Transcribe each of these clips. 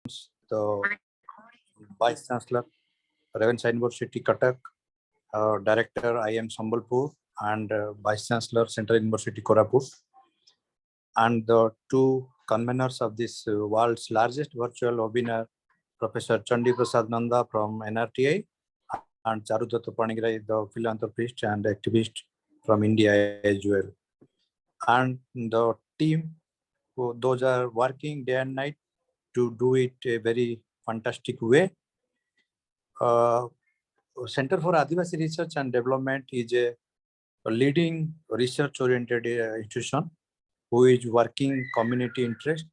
the Vice Chancellor, Ravenshaw University, Cuttack, Director, IM Sambalpur, and Vice Chancellor, Central University, Koraput, and the two conveners of this world's largest virtual webinar, Professor Chandi Prasad Nanda from NRTI, and Charudatta Panigrahi, the philanthropist and activist from India as well. And the team, those are working day and night to do it a very fantastic way. Center for Adivasi Research and Development is a leading research-oriented institution who is working community interest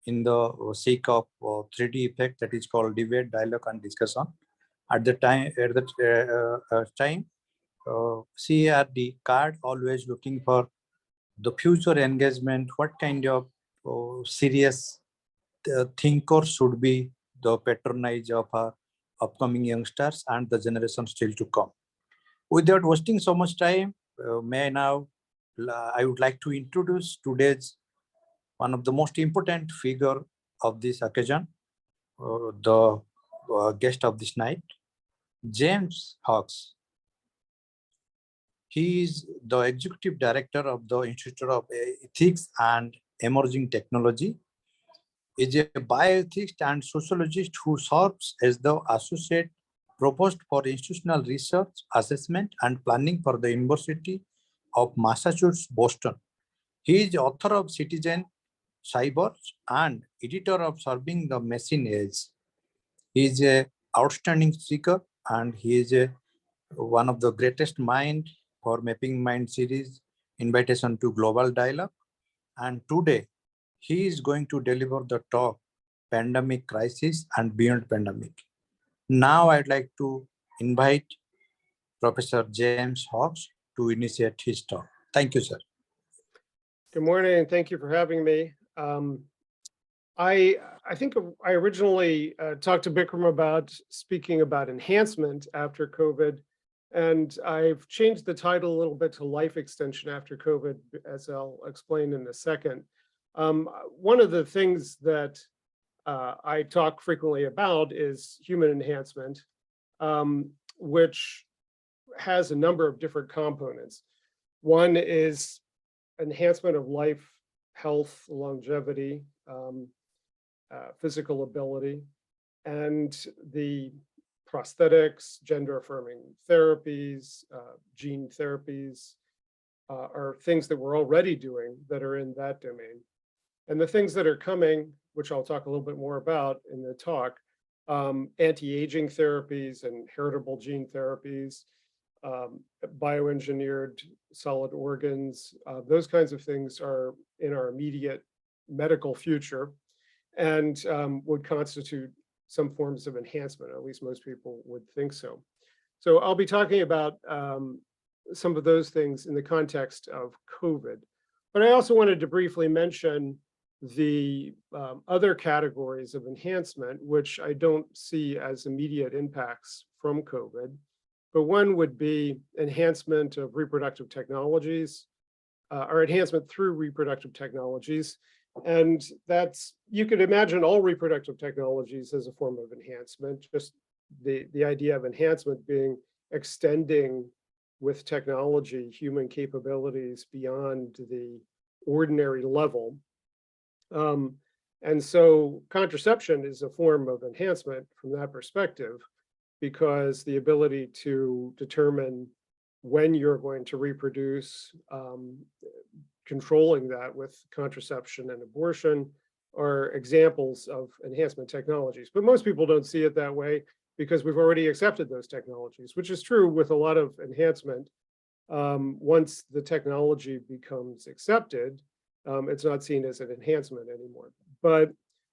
in the sake of 3D effect that is called debate, dialogue, and discussion. At the time, CARD card always looking for the future engagement. What kind of serious thinkers should be the patronage of our upcoming youngsters and the generation still to come. Without wasting so much time, I would like to introduce today's one of the most important figure of this occasion, the guest of this night, James Hughes. He is the Executive Director of the Institute of Ethics and Emerging Technology. He is a bioethics and sociologist who serves as the Associate Provost for Institutional Research, Assessment and Planning for the University of Massachusetts, Boston. He is author of Citizen Cyber and editor of Serving the Machine Age. He is an outstanding speaker and he is one of the greatest mind for Mapping Mind series, Invitation to Global Dialogue. And today, he is going to deliver the talk, Pandemic Crisis and Beyond Pandemic. Now I'd like to invite Professor James Hughes to initiate his talk. Thank you, sir. Good morning, and thank you for having me. I think I originally talked to Bikram about speaking about enhancement after COVID, and I've changed the title a little bit to life extension after COVID, as I'll explain in a second. One of the things that I talk frequently about is human enhancement, which has a number of different components. One is enhancement of life, health, longevity, physical ability, and the prosthetics, gender-affirming therapies, gene therapies are things that we're already doing that are in that domain. And the things that are coming, which I'll talk a little bit more about in the talk, anti-aging therapies and heritable gene therapies, bioengineered solid organs, those kinds of things are in our immediate medical future and would constitute some forms of enhancement, or at least most people would think so. So I'll be talking about some of those things in the context of COVID. But I also wanted to briefly mention the other categories of enhancement, which I don't see as immediate impacts from COVID. But one would be enhancement of reproductive technologies, or enhancement through reproductive technologies. And that's, you could imagine all reproductive technologies as a form of enhancement, just the idea of enhancement being extending with technology human capabilities beyond the ordinary level. And so contraception is a form of enhancement from that perspective, because the ability to determine when you're going to reproduce, controlling that with contraception and abortion are examples of enhancement technologies. But most people don't see it that way because we've already accepted those technologies, which is true with a lot of enhancement. Once the technology becomes accepted, it's not seen as an enhancement anymore. But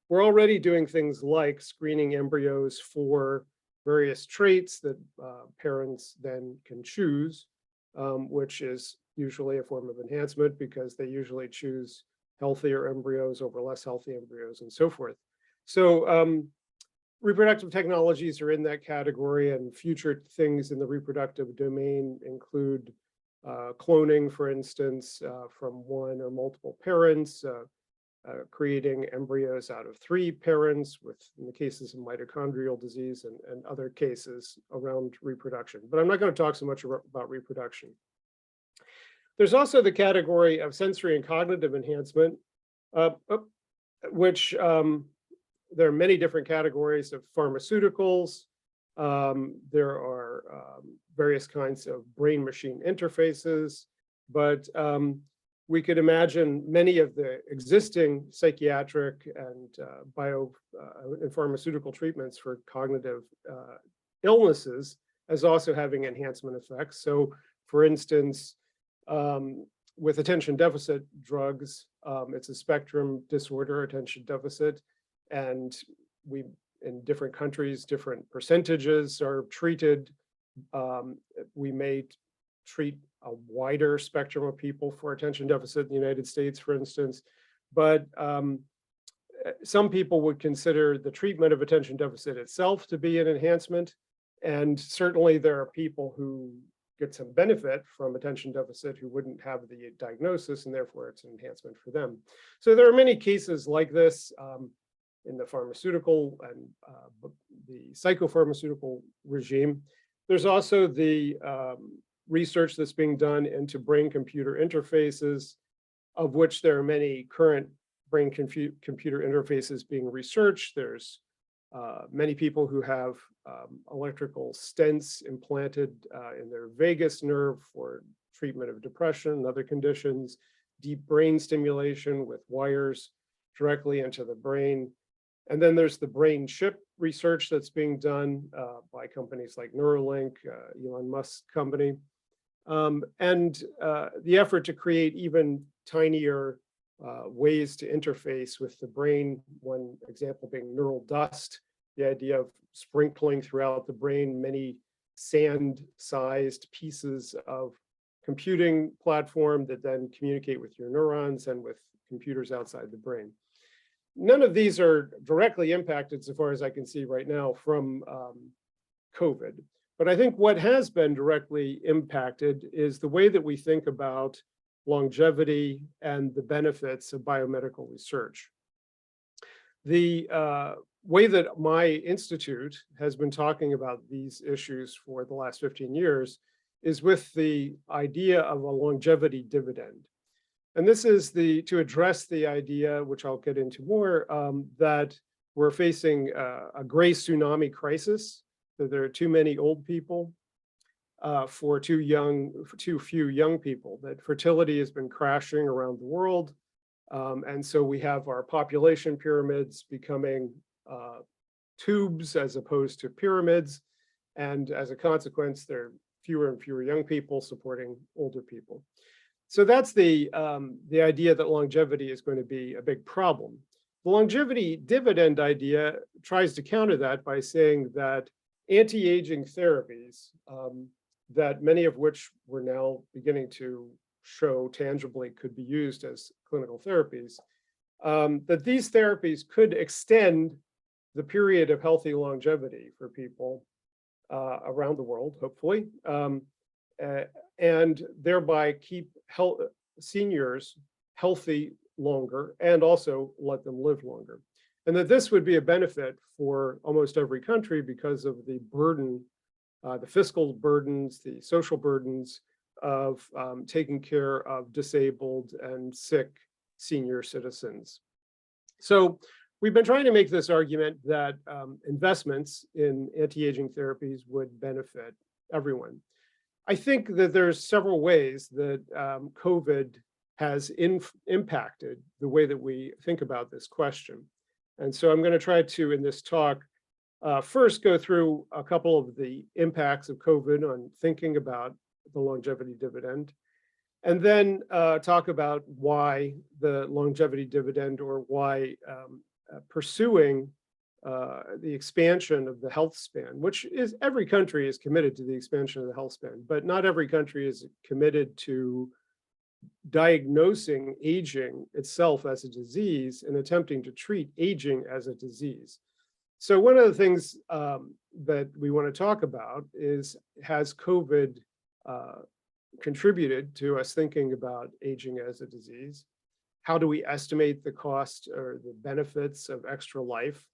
we're already doing things like screening embryos for various traits that parents then can choose, which is usually a form of enhancement because they usually choose healthier embryos over less healthy embryos and so forth. So reproductive technologies are in that category, and future things in the reproductive domain include cloning, for instance, from one or multiple parents, creating embryos out of 3 parents, with in the cases of mitochondrial disease and other cases around reproduction. But I'm not going to talk so much about reproduction. There's also the category of sensory and cognitive enhancement, which there are many different categories of pharmaceuticals. There are various kinds of brain-machine interfaces, but we could imagine many of the existing psychiatric and and pharmaceutical treatments for cognitive illnesses as also having enhancement effects. So, for instance, with attention deficit drugs, it's a spectrum disorder, attention deficit, and in different countries, different percentages are treated. We may treat a wider spectrum of people for attention deficit in the United States, for instance, but some people would consider the treatment of attention deficit itself to be an enhancement. And certainly there are people who get some benefit from attention deficit who wouldn't have the diagnosis, and therefore it's an enhancement for them. So there are many cases like this in the pharmaceutical and the psychopharmaceutical regime. There's also the research that's being done into brain-computer interfaces, of which there are many current brain-computer interfaces being researched. There's many people who have electrical stents implanted in their vagus nerve for treatment of depression and other conditions, deep brain stimulation with wires directly into the brain. And then there's the brain chip research that's being done by companies like Neuralink, Elon Musk's company. And the effort to create even tinier ways to interface with the brain, one example being neural dust, the idea of sprinkling throughout the brain many sand-sized pieces of computing platform that then communicate with your neurons and with computers outside the brain. None of these are directly impacted, so far as I can see right now, from COVID. But I think what has been directly impacted is the way that we think about longevity and the benefits of biomedical research. The way that my institute has been talking about these issues for the last 15 years is with the idea of a longevity dividend. And this is to address the idea, which I'll get into more, that we're facing a gray tsunami crisis, that there are too many old people for too few young people, that fertility has been crashing around the world. And so we have our population pyramids becoming tubes as opposed to pyramids. And as a consequence, there are fewer and fewer young people supporting older people. So that's the idea that longevity is going to be a big problem. The longevity dividend idea tries to counter that by saying that anti-aging therapies, that many of which we're now beginning to show tangibly could be used as clinical therapies, that these therapies could extend the period of healthy longevity for people around the world, hopefully, and thereby keep seniors healthy longer and also let them live longer. And that this would be a benefit for almost every country because of the burden, the fiscal burdens, the social burdens of taking care of disabled and sick senior citizens. So we've been trying to make this argument that investments in anti-aging therapies would benefit everyone. I think that there's several ways that COVID has impacted the way that we think about this question. And so I'm going to try to, in this talk, first go through a couple of the impacts of COVID on thinking about the longevity dividend, and then talk about why the longevity dividend, or why pursuing the expansion of the health span, which is every country is committed to the expansion of the health span, but not every country is committed to diagnosing aging itself as a disease and attempting to treat aging as a disease. So one of the things that we want to talk about is, has COVID contributed to us thinking about aging as a disease? how do we estimate the cost or the benefits of extra life?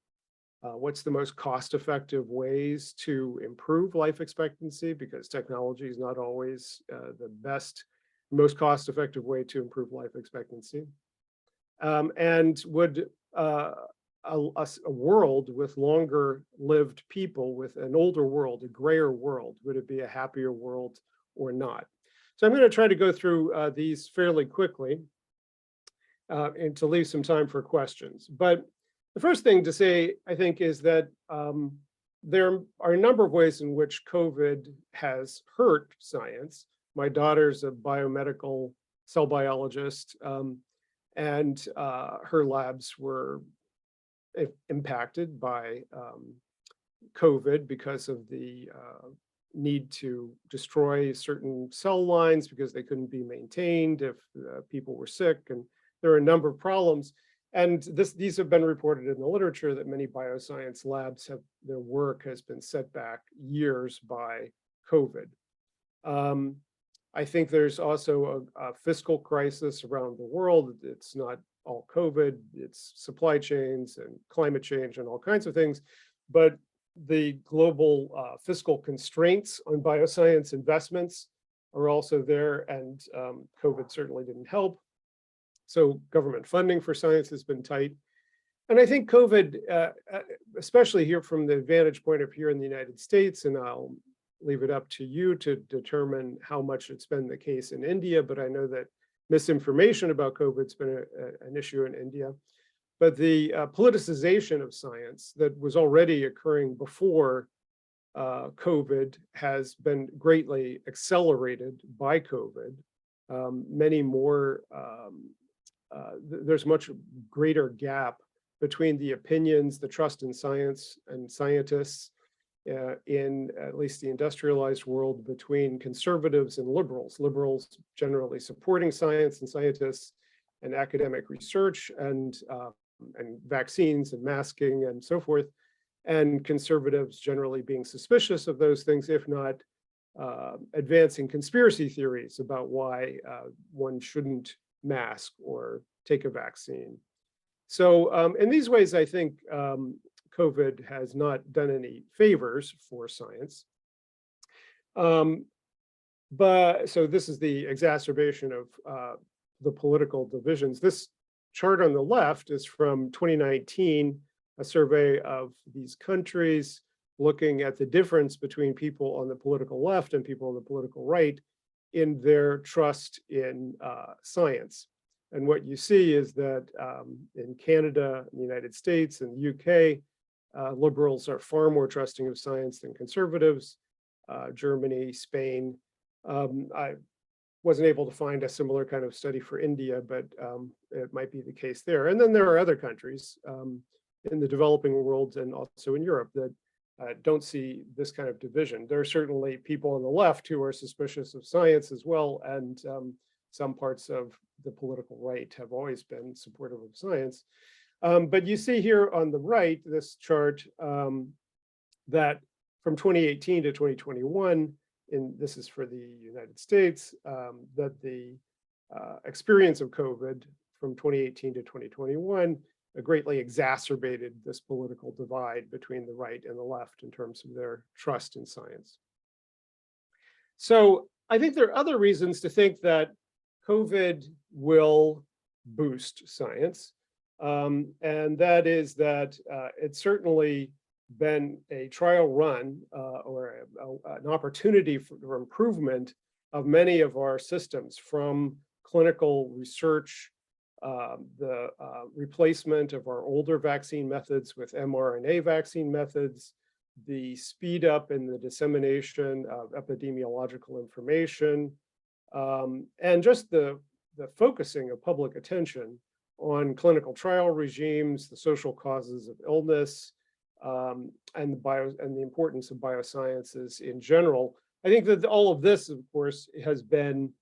What's the most cost-effective ways to improve life expectancy? Because technology is not always the best, most cost-effective way to improve life expectancy. And would a world with longer lived people, with an older world, a grayer world, would it be a happier world or not? So I'm going to try to go through these fairly quickly and to leave some time for questions. But the first thing to say, I think, is that there are a number of ways in which COVID has hurt science. My daughter's a biomedical cell biologist, and her labs were impacted by COVID because of the need to destroy certain cell lines because they couldn't be maintained if people were sick, and there are a number of problems. And these have been reported in the literature that many bioscience labs have, their work has been set back years by COVID. I think there's also a fiscal crisis around the world. It's not all COVID, it's supply chains and climate change and all kinds of things. But the global fiscal constraints on bioscience investments are also there, and COVID certainly didn't help. So government funding for science has been tight. And I think COVID, especially here from the vantage point of here in the United States, and I'll leave it up to you to determine how much it's been the case in India, but I know that misinformation about COVID's been an issue in India. But the politicization of science that was already occurring before COVID has been greatly accelerated by COVID. Many more, there's much greater gap between the opinions, the trust in science and scientists in at least the industrialized world, between conservatives and liberals. Liberals generally supporting science and scientists and academic research and vaccines and masking and so forth, and conservatives generally being suspicious of those things, if not advancing conspiracy theories about why one shouldn't mask or take a vaccine. So in these ways, I think COVID has not done any favors for science. But so this is the exacerbation of the political divisions. This chart on the left is from 2019, a survey of these countries looking at the difference between people on the political left and people on the political right in their trust in science. And what you see is that in Canada, in the United States, and the UK, liberals are far more trusting of science than conservatives. Germany, Spain. I wasn't able to find a similar kind of study for India, but it might be the case there. And then there are other countries in the developing world and also in Europe that don't see this kind of division. There are certainly people on the left who are suspicious of science as well, and some parts of the political right have always been supportive of science. But you see here on the right, this chart that from 2018 to 2021, this is for the United States, that the experience of COVID from 2018 to 2021 greatly exacerbated this political divide between the right and the left in terms of their trust in science. So I think there are other reasons to think that COVID will boost science. And that is that it's certainly been a trial run or an opportunity for improvement of many of our systems, from clinical research, the replacement of our older vaccine methods with mRNA vaccine methods, the speed up in the dissemination of epidemiological information, and just the focusing of public attention on clinical trial regimes, the social causes of illness, and the importance of biosciences in general. I think that all of this, of course, has been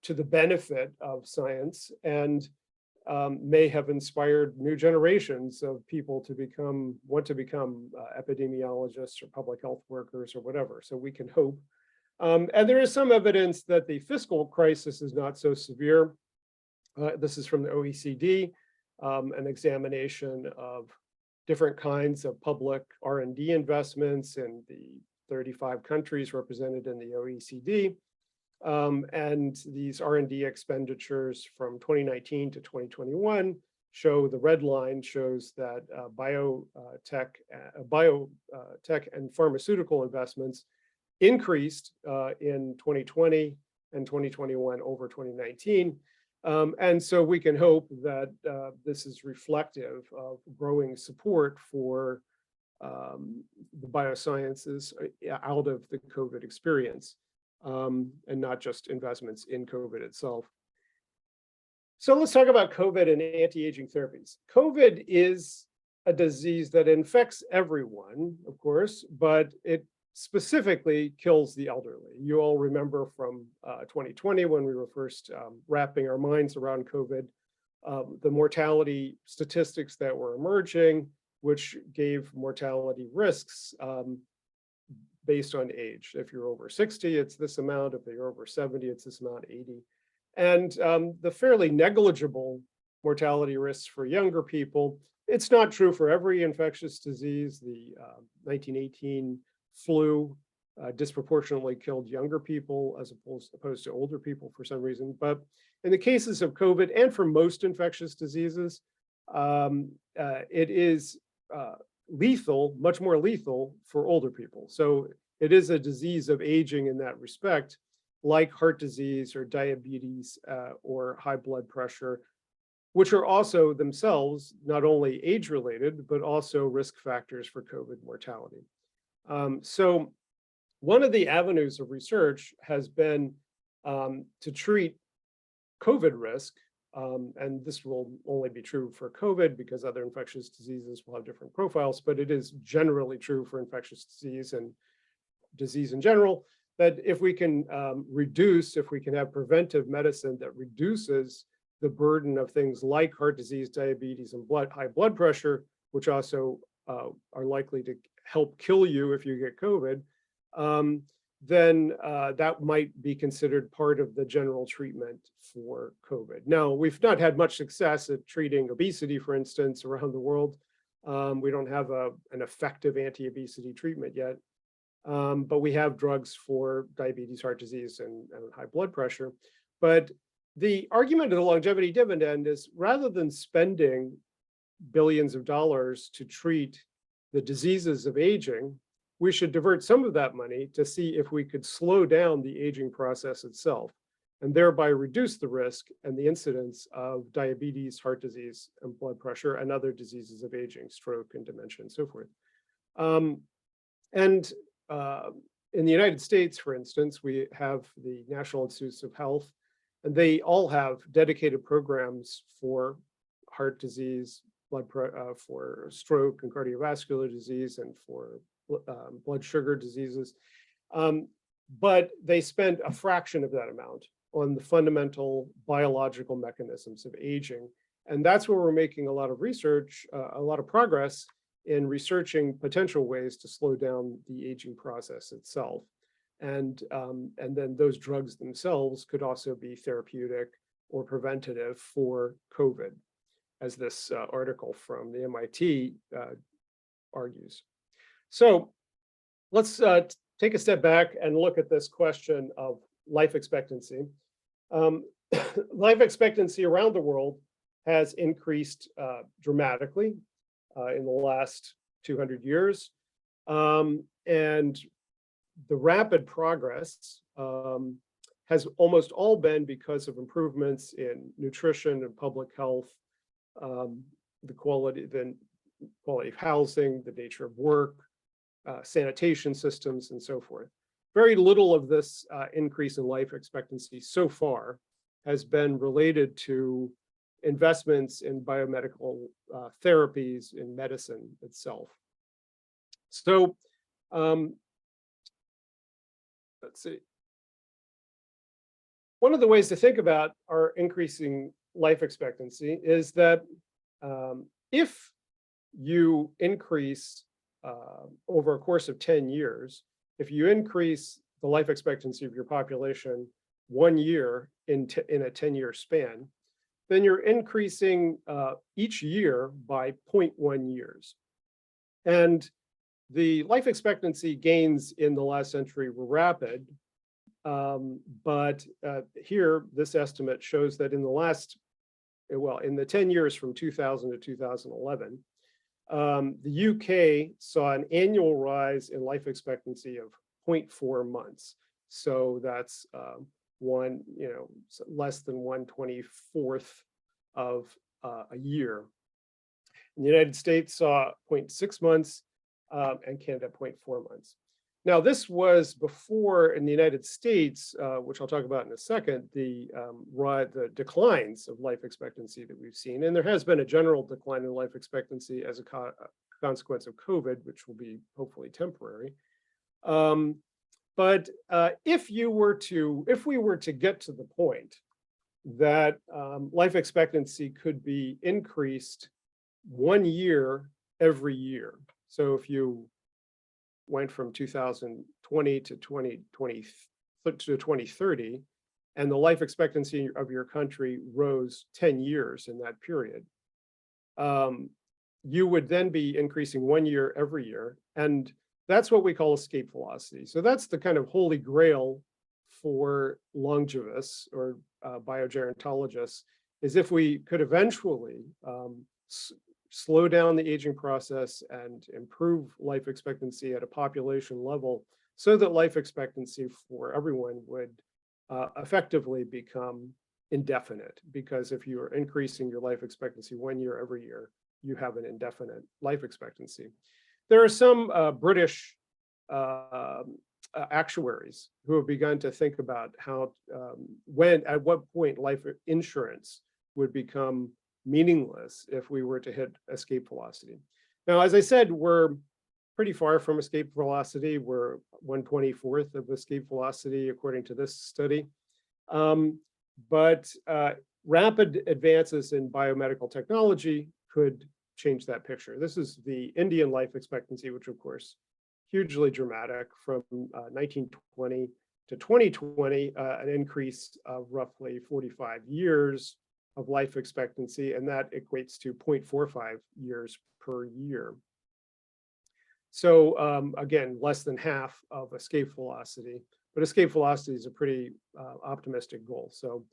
to the benefit of science, and may have inspired new generations of people to want to become epidemiologists or public health workers or whatever. So we can hope. And there is some evidence that the fiscal crisis is not so severe. This is from the OECD, an examination of different kinds of public R&D investments in the 35 countries represented in the OECD. And these R&D expenditures from 2019 to 2021 show, the red line shows that biotech and pharmaceutical investments increased in 2020 and 2021 over 2019. And so we can hope that this is reflective of growing support for the biosciences out of the COVID experience, and not just investments in COVID itself. So let's talk about COVID and anti-aging therapies. COVID is a disease that infects everyone, of course, but it specifically kills the elderly. You all remember from 2020 when we were first wrapping our minds around COVID, the mortality statistics that were emerging, which gave mortality risks based on age. If you're over 60, it's this amount. If you're over 70, it's this amount, 80. And the fairly negligible mortality risks for younger people. It's not true for every infectious disease. The 1918 flu disproportionately killed younger people as opposed to older people for some reason. But in the cases of COVID and for most infectious diseases, it is lethal, much more lethal for older people. So it is a disease of aging in that respect, like heart disease or diabetes or high blood pressure, which are also themselves not only age-related, but also risk factors for COVID mortality. So one of the avenues of research has been to treat COVID risk, and this will only be true for COVID because other infectious diseases will have different profiles, but it is generally true for infectious disease and disease in general, that if we can if we can have preventive medicine that reduces the burden of things like heart disease, diabetes, and high blood pressure, which also are likely to help kill you if you get COVID, then that might be considered part of the general treatment for COVID. Now, we've not had much success at treating obesity, for instance, around the world. We don't have an effective anti-obesity treatment yet, but we have drugs for diabetes, heart disease, and high blood pressure. But the argument of the longevity dividend is, rather than spending billions of dollars to treat the diseases of aging, we should divert some of that money to see if we could slow down the aging process itself and thereby reduce the risk and the incidence of diabetes, heart disease, and blood pressure, and other diseases of aging, stroke and dementia, and so forth. In the United States, for instance, we have the National Institutes of Health, and they all have dedicated programs for heart disease, for stroke and cardiovascular disease, and for blood sugar diseases. But they spend a fraction of that amount on the fundamental biological mechanisms of aging. And that's where we're making a lot of research, a lot of progress in researching potential ways to slow down the aging process itself. And then those drugs themselves could also be therapeutic or preventative for COVID, as this article from the MIT argues. So let's take a step back and look at this question of life expectancy. Life expectancy around the world has increased dramatically in the last 200 years. And the rapid progress has almost all been because of improvements in nutrition and public health, the quality of housing, the nature of work, sanitation systems, and so forth. Very little of this increase in life expectancy so far has been related to investments in biomedical therapies in medicine itself. So let's see. One of the ways to think about our increasing life expectancy is that if you increase over a course of 10 years, if you increase the life expectancy of your population 1 year in a 10-year span, then you're increasing each year by 0.1 years. And the life expectancy gains in the last century were rapid. But here, this estimate shows that in the last, well, in the 10 years from 2000 to 2011, the UK saw an annual rise in life expectancy of 0.4 months. So that's less than 1/24th of a year. And the United States saw 0.6 months and Canada 0.4 months. Now, this was before in the United States, which I'll talk about in a second, the declines of life expectancy that we've seen. And there has been a general decline in life expectancy as a consequence of COVID, which will be hopefully temporary. But if we were to get to the point that life expectancy could be increased 1 year every year. So if you went from 2020 to 2030, and the life expectancy of your country rose 10 years in that period, you would then be increasing 1 year every year. And that's what we call escape velocity. So that's the kind of holy grail for longevists or biogerontologists, is if we could eventually slow down the aging process and improve life expectancy at a population level so that life expectancy for everyone would effectively become indefinite. Because if you are increasing your life expectancy 1 year every year, you have an indefinite life expectancy. There are some British actuaries who have begun to think about how, at what point life insurance would become meaningless if we were to hit escape velocity. Now, as I said, we're pretty far from escape velocity. We're 1/24th of escape velocity, according to this study. But rapid advances in biomedical technology could change that picture. This is the Indian life expectancy, which of course, hugely dramatic from 1920 to 2020, an increase of roughly 45 years of life expectancy, and that equates to 0.45 years per year. So again, less than half of escape velocity, but escape velocity is a pretty optimistic goal. So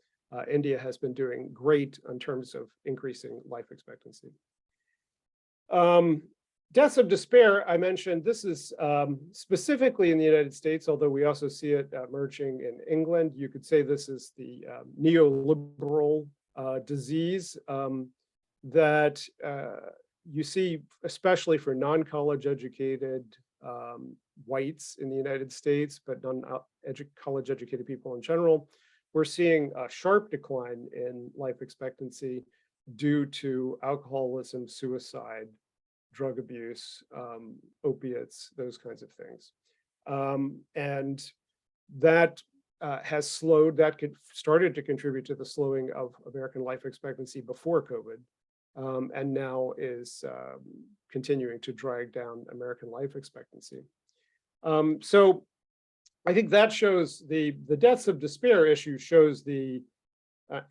India has been doing great in terms of increasing life expectancy. Deaths of despair, I mentioned, this is specifically in the United States, although we also see it emerging in England. You could say this is the neoliberal disease that you see, especially for non-college educated whites in the United States, but non-college educated people in general. We're seeing a sharp decline in life expectancy due to alcoholism, suicide, drug abuse, opiates, those kinds of things. And that has slowed, started to contribute to the slowing of American life expectancy before COVID, and now is continuing to drag down American life expectancy. So I think that shows the deaths of despair issue shows the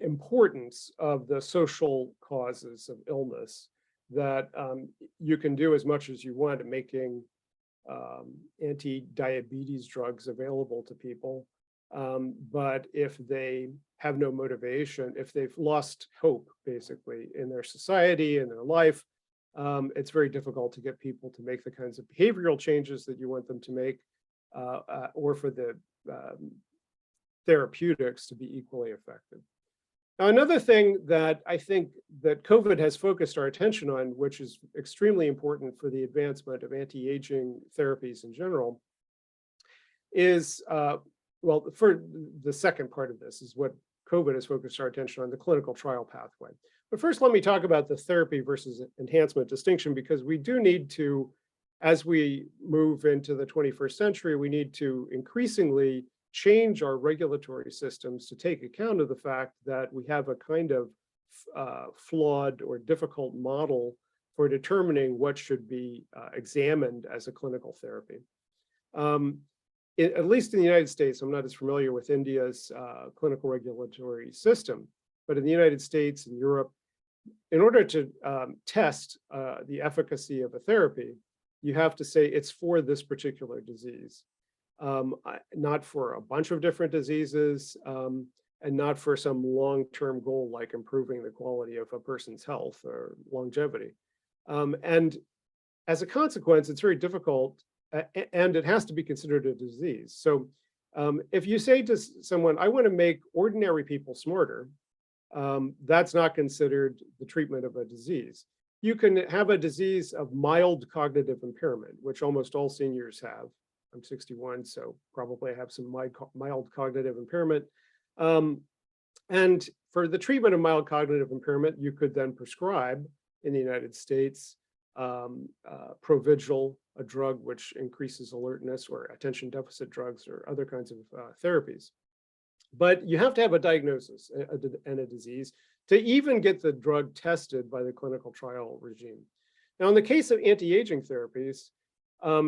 importance of the social causes of illness, that you can do as much as you want at making anti-diabetes drugs available to people. But if they have no motivation, if they've lost hope, basically, in their society and their life, it's very difficult to get people to make the kinds of behavioral changes that you want them to make, or for the therapeutics to be equally effective. Now, another thing that I think that COVID has focused our attention on, which is extremely important for the advancement of anti-aging therapies in general, is, well, for the second part of this is what COVID has focused our attention on, the clinical trial pathway. But first, let me talk about the therapy versus enhancement distinction, because we do need to, as we move into the 21st century, we need to increasingly change our regulatory systems to take account of the fact that we have a kind of flawed or difficult model for determining what should be examined as a clinical therapy. At least in the United States, I'm not as familiar with India's clinical regulatory system, but in the United States and Europe, in order to test the efficacy of a therapy, you have to say it's for this particular disease, not for a bunch of different diseases, and not for some long-term goal like improving the quality of a person's health or longevity. And as a consequence, it's very difficult, and it has to be considered a disease. So if you say to someone, I want to make ordinary people smarter, that's not considered the treatment of a disease. You can have a disease of mild cognitive impairment, which almost all seniors have. I'm 61, so probably I have some mild cognitive impairment. And for the treatment of mild cognitive impairment, you could then prescribe in the United States Provigil, a drug which increases alertness, or attention deficit drugs, or other kinds of therapies. But you have to have a diagnosis and a disease to even get the drug tested by the clinical trial regime. Now, in the case of anti-aging therapies,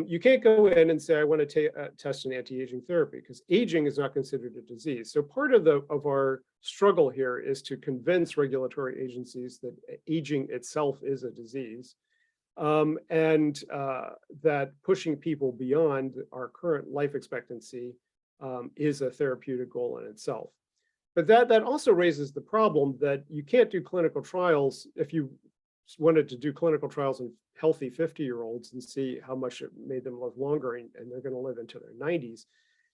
you can't go in and say, I want to test an anti-aging therapy, because aging is not considered a disease. So part of our struggle here is to convince regulatory agencies that aging itself is a disease, and that pushing people beyond our current life expectancy is a therapeutic goal in itself. But that also raises the problem that you can't do clinical trials. If you wanted to do clinical trials in healthy 50-year-olds and see how much it made them live longer, and they're going to live into their 90s,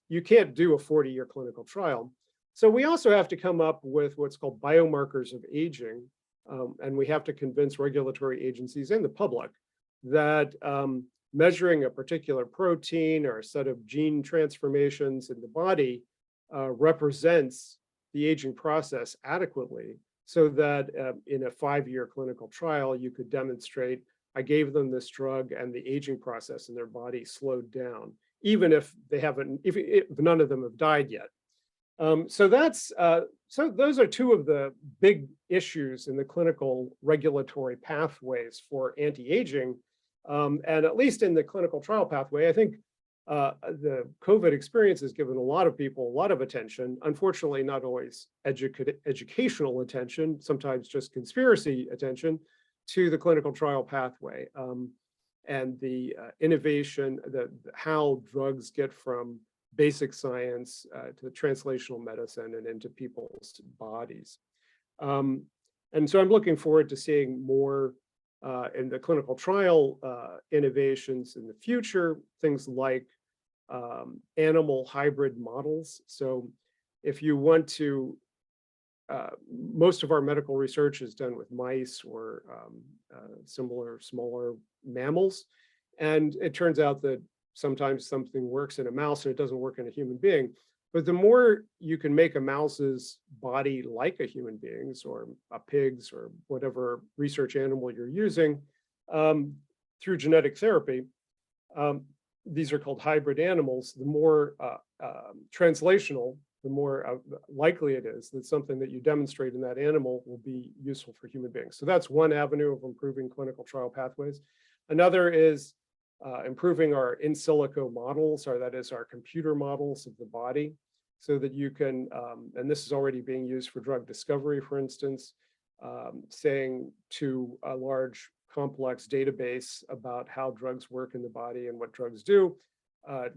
you can't do a 40-year clinical trial. So we also have to come up with what's called biomarkers of aging, and we have to convince regulatory agencies and the public that measuring a particular protein or a set of gene transformations in the body represents the aging process adequately, so that in a 5-year clinical trial, you could demonstrate, I gave them this drug and the aging process in their body slowed down, even if they haven't, if none of them have died yet. So those are two of the big issues in the clinical regulatory pathways for anti-aging. And at least in the clinical trial pathway, I think the COVID experience has given a lot of people a lot of attention. Unfortunately, not always educational attention, sometimes just conspiracy attention to the clinical trial pathway, and the innovation, how drugs get from basic science to translational medicine and into people's bodies. And so I'm looking forward to seeing more in the clinical trial innovations in the future, things like animal hybrid models. So if you want to, most of our medical research is done with mice or similar smaller mammals. And it turns out that sometimes something works in a mouse and it doesn't work in a human being. But the more you can make a mouse's body like a human being's, or a pig's, or whatever research animal you're using through genetic therapy, these are called hybrid animals, the more translational, the more likely it is that something that you demonstrate in that animal will be useful for human beings. So that's one avenue of improving clinical trial pathways. Another is improving our in silico models, or that is our computer models of the body, so that you can, and this is already being used for drug discovery, for instance, saying to a large complex database about how drugs work in the body and what drugs do,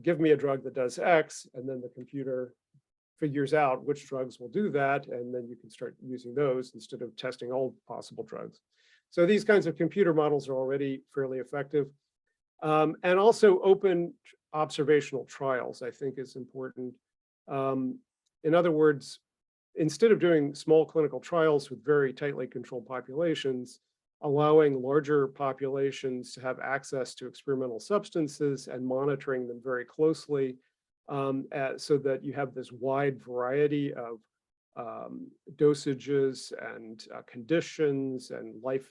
give me a drug that does X, and then the computer figures out which drugs will do that, and then you can start using those instead of testing all possible drugs. So these kinds of computer models are already fairly effective. And also open observational trials, I think, is important. In other words, instead of doing small clinical trials with very tightly controlled populations, allowing larger populations to have access to experimental substances and monitoring them very closely, so that you have this wide variety of dosages and conditions and life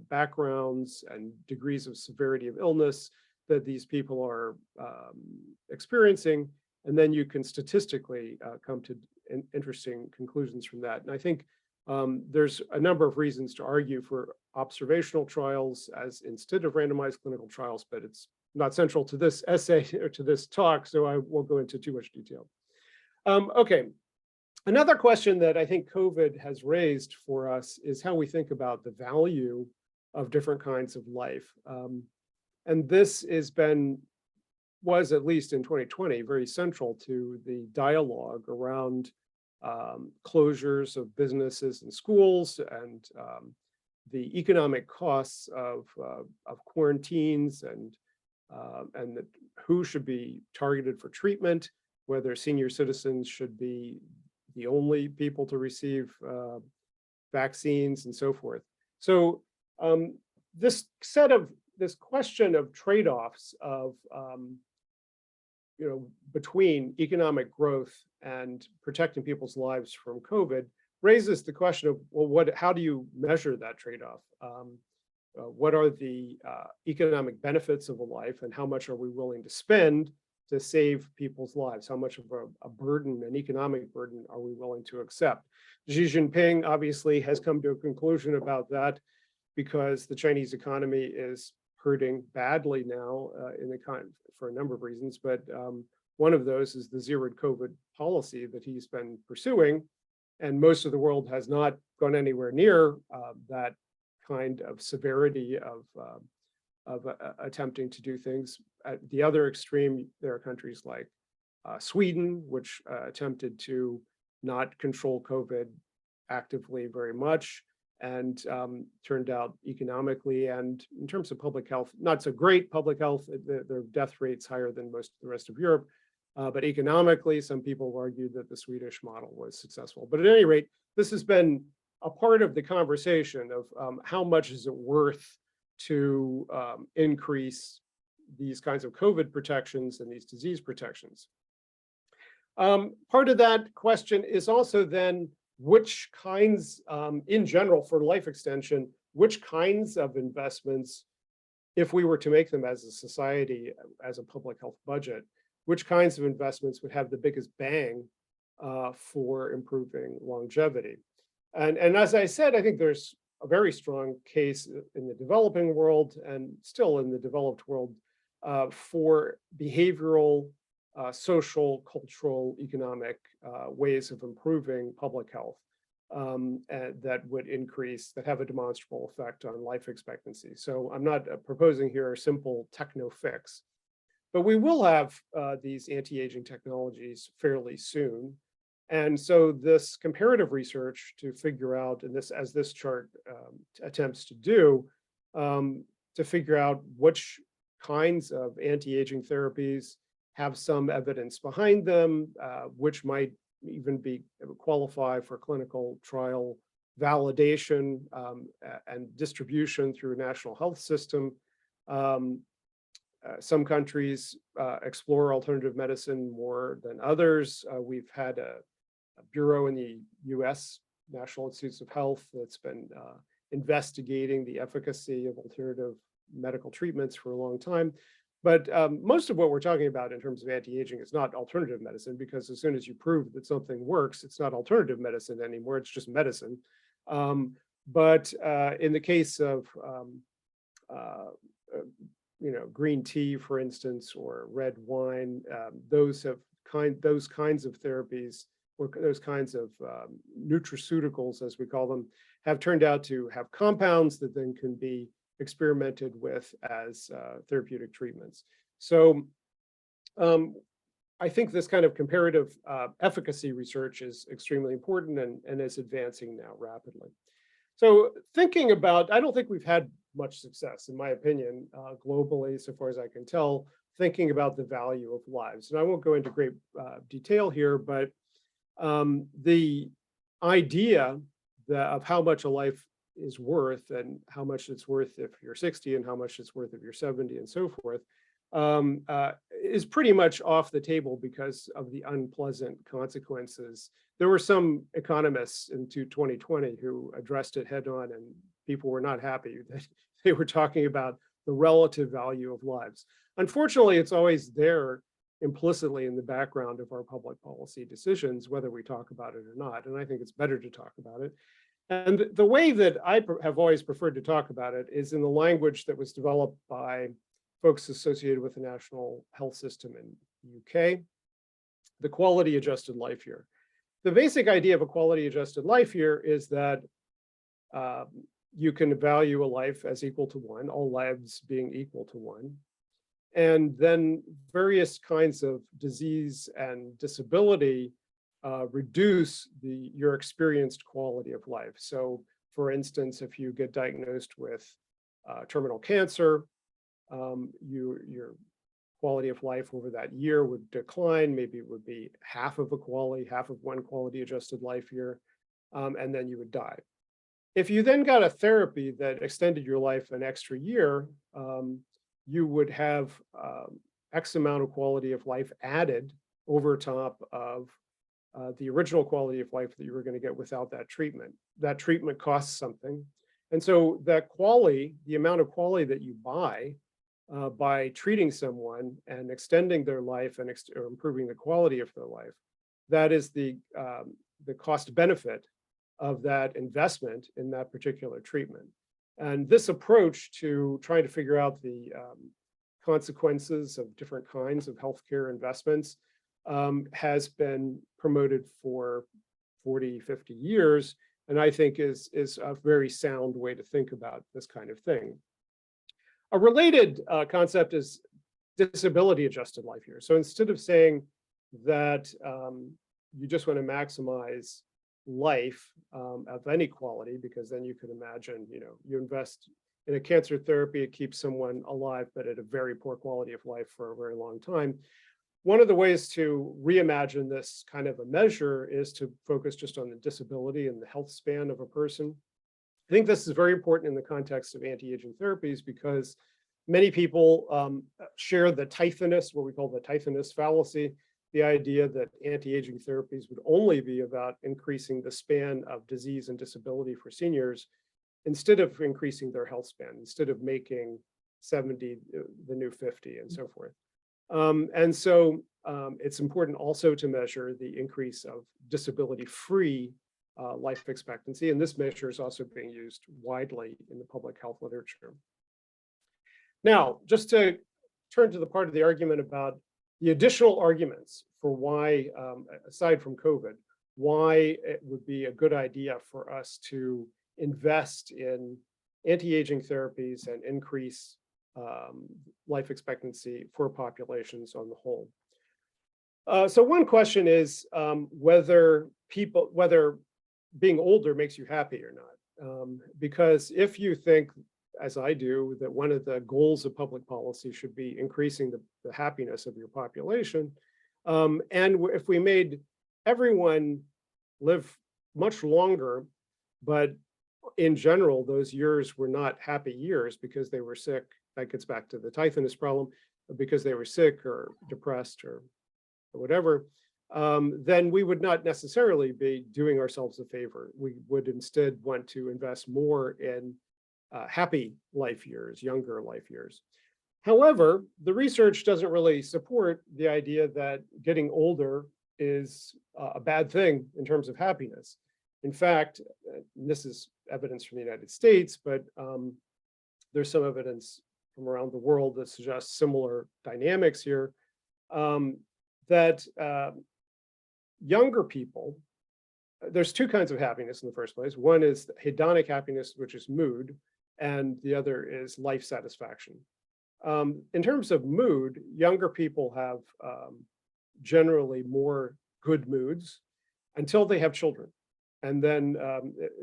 backgrounds and degrees of severity of illness that these people are experiencing. And then you can statistically come to interesting conclusions from that. And I think there's a number of reasons to argue for observational trials as instead of randomized clinical trials, but it's not central to this essay or to this talk, so I won't go into too much detail. Okay. Another question that I think COVID has raised for us is how we think about the value of different kinds of life. And this was at least in 2020, very central to the dialogue around closures of businesses and schools and the economic costs of quarantines and who should be targeted for treatment, whether senior citizens should be the only people to receive vaccines and so forth. So this question of trade-offs of between economic growth and protecting people's lives from COVID raises the question of, well, how do you measure that trade-off? What are the economic benefits of a life, and how much are we willing to spend to save people's lives? How much of a burden, an economic burden, are we willing to accept? Xi Jinping obviously has come to a conclusion about that because the Chinese economy is hurting badly now for a number of reasons, but one of those is the zero COVID policy that he's been pursuing, and most of the world has not gone anywhere near that kind of severity of attempting to do things. At the other extreme, there are countries like Sweden, which attempted to not control COVID actively very much, and turned out economically and in terms of public health, not so great public health. Their death rate's higher than most of the rest of Europe. But economically, some people have argued that the Swedish model was successful. But at any rate, this has been a part of the conversation of how much is it worth to increase these kinds of COVID protections and these disease protections. Part of that question is also then which kinds, in general for life extension, which kinds of investments, if we were to make them as a society, as a public health budget, which kinds of investments would have the biggest bang for improving longevity. And as I said, I think there's a very strong case in the developing world and still in the developed world for behavioral, social, cultural, economic ways of improving public health that would that have a demonstrable effect on life expectancy. So I'm not proposing here a simple techno fix, but we will have these anti-aging technologies fairly soon. And so this comparative research to figure out, and as this chart attempts to do, to figure out which kinds of anti-aging therapies have some evidence behind them, which might even qualify for clinical trial validation and distribution through a national health system. Some countries explore alternative medicine more than others. We've had a bureau in the US, National Institutes of Health, that's been investigating the efficacy of alternative medical treatments for a long time. But most of what we're talking about in terms of anti-aging is not alternative medicine, because as soon as you prove that something works, it's not alternative medicine anymore, it's just medicine. But in the case of green tea, for instance, or red wine, those kinds of therapies, or those kinds of nutraceuticals, as we call them, have turned out to have compounds that then can be experimented with as therapeutic treatments. So I think this kind of comparative efficacy research is extremely important and is advancing now rapidly. So thinking about, I don't think we've had much success, in my opinion, globally, so far as I can tell, thinking about the value of lives. And I won't go into great detail here, but the idea of how much a life is worth and how much it's worth if you're 60 and how much it's worth if you're 70 and so forth is pretty much off the table because of the unpleasant consequences. There were some economists in 2020 who addressed it head on, and people were not happy that they were talking about the relative value of lives. Unfortunately, it's always there implicitly in the background of our public policy decisions, whether we talk about it or not. And I think it's better to talk about it. And the way that I have always preferred to talk about it is in the language that was developed by folks associated with the National Health System in the UK, the quality adjusted life year. the basic idea of a quality adjusted life year is that you can value a life as equal to 1, all lives being equal to 1. And then various kinds of disease and disability reduce your experienced quality of life. So for instance, if you get diagnosed with terminal cancer, your quality of life over that year would decline. Maybe it would be half of one quality adjusted life year, and then you would die. If you then got a therapy that extended your life an extra year, you would have X amount of quality of life added over top of the original quality of life that you were going to get without that treatment. That treatment costs something. And so that quality, the amount of quality that you buy by treating someone and extending their life and or improving the quality of their life, that is the cost benefit of that investment in that particular treatment. And this approach to trying to figure out the consequences of different kinds of healthcare investments has been promoted for 40, 50 years, and I think is a very sound way to think about this kind of thing. A related concept is disability adjusted life years. So instead of saying that you just want to maximize life of any quality, because then you could imagine, you invest in a cancer therapy, it keeps someone alive, but at a very poor quality of life for a very long time. One of the ways to reimagine this kind of a measure is to focus just on the disability and the health span of a person. I think this is very important in the context of anti-aging therapies because many people share the Tithonus, what we call the Tithonus fallacy, the idea that anti-aging therapies would only be about increasing the span of disease and disability for seniors instead of increasing their health span, instead of making 70 the new 50 and so forth. And so it's important also to measure the increase of disability-free life expectancy, and this measure is also being used widely in the public health literature. Now, just to turn to the part of the argument about the additional arguments for why, aside from COVID, why it would be a good idea for us to invest in anti-aging therapies and increase life expectancy for populations on the whole. So one question is whether being older makes you happy or not. Because if you think, as I do, that one of the goals of public policy should be increasing the happiness of your population, and if we made everyone live much longer, but in general, those years were not happy years because they were sick, that gets back to the Tithonus problem, because they were sick or depressed or whatever, then we would not necessarily be doing ourselves a favor. We would instead want to invest more in happy life years, younger life years. However, the research doesn't really support the idea that getting older is a bad thing in terms of happiness. In fact, this is evidence from the United States, but there's some evidence from around the world that suggests similar dynamics here, that younger people, there's two kinds of happiness in the first place. One is hedonic happiness, which is mood, and the other is life satisfaction. In terms of mood, younger people have generally more good moods until they have children. And then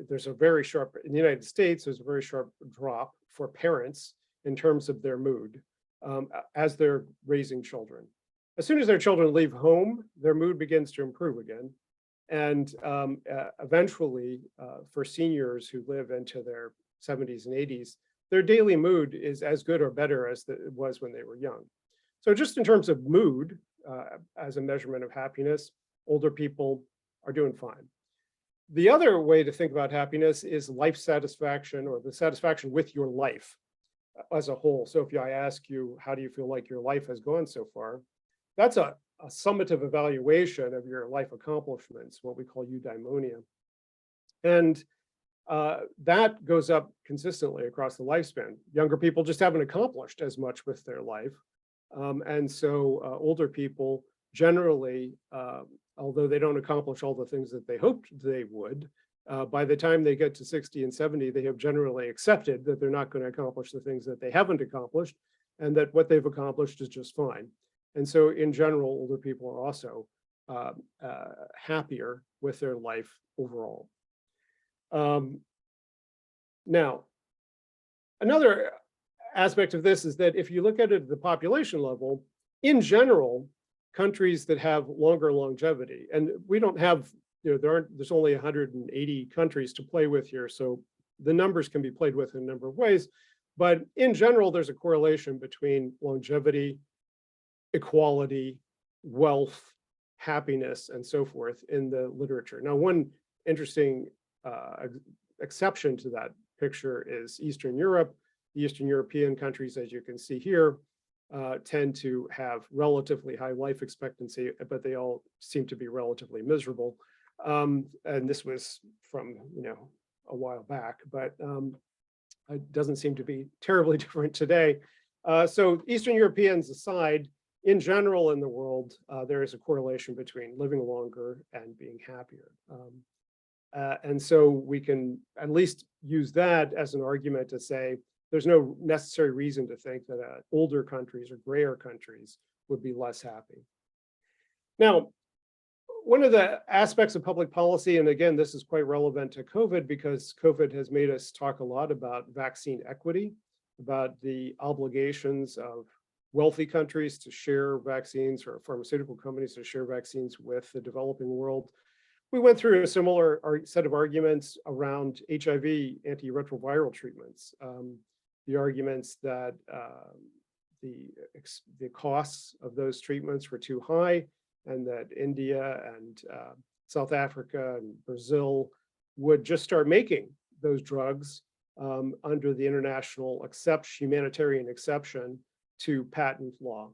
there's a very sharp, in the United States, there's a very sharp drop for parents in terms of their mood as they're raising children. As soon as their children leave home, their mood begins to improve again. And eventually, for seniors who live into their 70s and 80s, their daily mood is as good or better as it was when they were young. So just in terms of mood, as a measurement of happiness, older people are doing fine. The other way to think about happiness is life satisfaction, or the satisfaction with your life as a whole. So if I ask you, how do you feel like your life has gone so far? That's a summative evaluation of your life accomplishments, what we call eudaimonia. And that goes up consistently across the lifespan. Younger people just haven't accomplished as much with their life. And so older people generally although they don't accomplish all the things that they hoped they would, by the time they get to 60 and 70, they have generally accepted that they're not going to accomplish the things that they haven't accomplished, and that what they've accomplished is just fine. And so in general, older people are also happier with their life overall. Now, another aspect of this is that if you look at it at the population level, in general, countries that have longer longevity, and we don't have, there's only 180 countries to play with here, so the numbers can be played with in a number of ways, but in general, there's a correlation between longevity, equality, wealth, happiness, and so forth in the literature. Now, one interesting exception to that picture is Eastern Europe. The Eastern European countries, as you can see here, tend to have relatively high life expectancy, but they all seem to be relatively miserable. And this was from, a while back, but it doesn't seem to be terribly different today. So Eastern Europeans aside, in general in the world, there is a correlation between living longer and being happier. And so we can at least use that as an argument to say, there's no necessary reason to think that older countries or grayer countries would be less happy. Now, one of the aspects of public policy, and again, this is quite relevant to COVID because COVID has made us talk a lot about vaccine equity, about the obligations of wealthy countries to share vaccines or pharmaceutical companies to share vaccines with the developing world. We went through a similar set of arguments around HIV antiretroviral treatments. The arguments that the costs of those treatments were too high, and that India and South Africa and Brazil would just start making those drugs under the international humanitarian exception to patent law.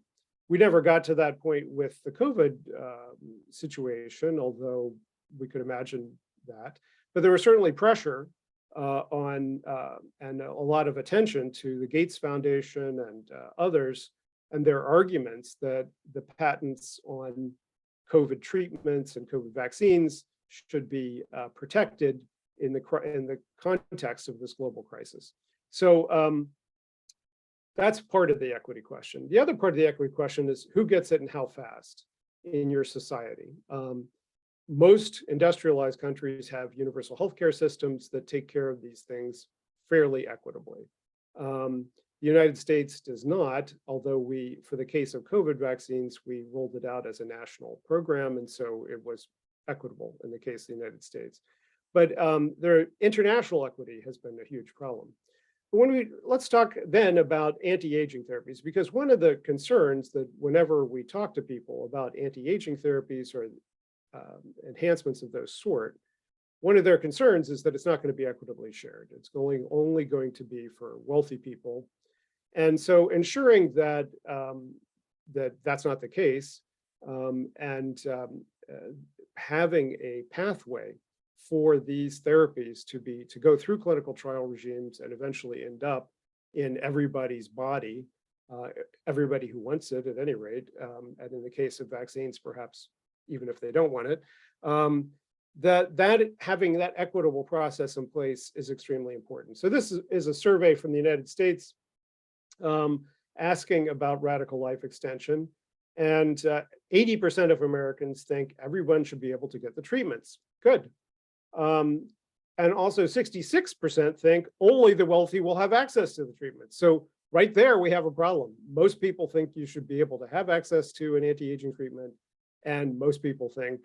We never got to that point with the COVID situation, although we could imagine that. But there was certainly pressure on and a lot of attention to the Gates Foundation and others and their arguments that the patents on COVID treatments and COVID vaccines should be protected in the context of this global crisis. So that's part of the equity question. The other part of the equity question is who gets it and how fast in your society. Most industrialized countries have universal healthcare systems that take care of these things fairly equitably. The United States does not, although for the case of COVID vaccines, we rolled it out as a national program, and so it was equitable in the case of the United States. But their international equity has been a huge problem. Let's talk then about anti-aging therapies, because one of the concerns that whenever we talk to people about anti-aging therapies or enhancements of those sort, one of their concerns is that it's not going to be equitably shared. It's only going to be for wealthy people. And so ensuring that that's not the case and having a pathway for these therapies to go through clinical trial regimes and eventually end up in everybody's body, everybody who wants it at any rate, and in the case of vaccines, perhaps even if they don't want it, that having that equitable process in place is extremely important. So this is a survey from the United States asking about radical life extension, and 80% of Americans think everyone should be able to get the treatments. Good. And also 66% think only the wealthy will have access to the treatment. So right there, we have a problem. Most people think you should be able to have access to an anti-aging treatment. And most people think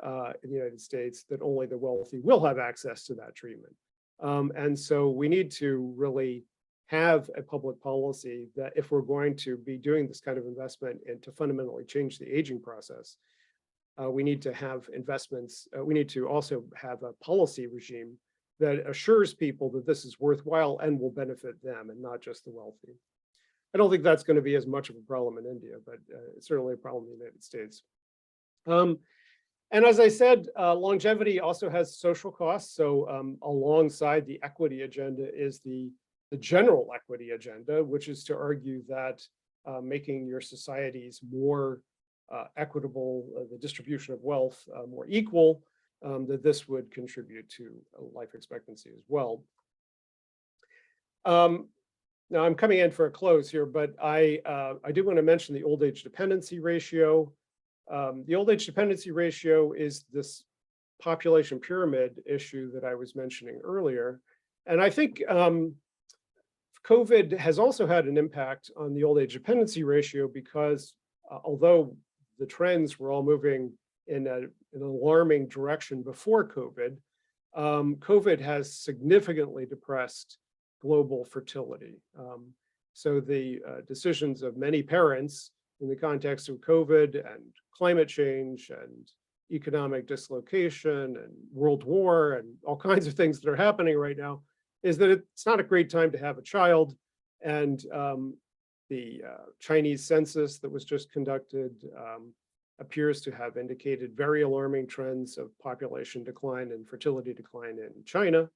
in the United States that only the wealthy will have access to that treatment. And so we need to really have a public policy that if we're going to be doing this kind of investment and to fundamentally change the aging process, we need to have investments. We need to also have a policy regime that assures people that this is worthwhile and will benefit them and not just the wealthy. I don't think that's going to be as much of a problem in India, but it's certainly a problem in the United States. And as I said, longevity also has social costs. So alongside the equity agenda is the general equity agenda, which is to argue that making your societies more equitable, the distribution of wealth more equal, that this would contribute to life expectancy as well. Now I'm coming in for a close here, but I do want to mention the old age dependency ratio. The old age dependency ratio is this population pyramid issue that I was mentioning earlier. And I think COVID has also had an impact on the old age dependency ratio because although the trends were all moving in an alarming direction before COVID, COVID has significantly depressed global fertility. So the decisions of many parents in the context of COVID and climate change and economic dislocation and world war and all kinds of things that are happening right now is that it's not a great time to have a child. And the Chinese census that was just conducted appears to have indicated very alarming trends of population decline and fertility decline in China,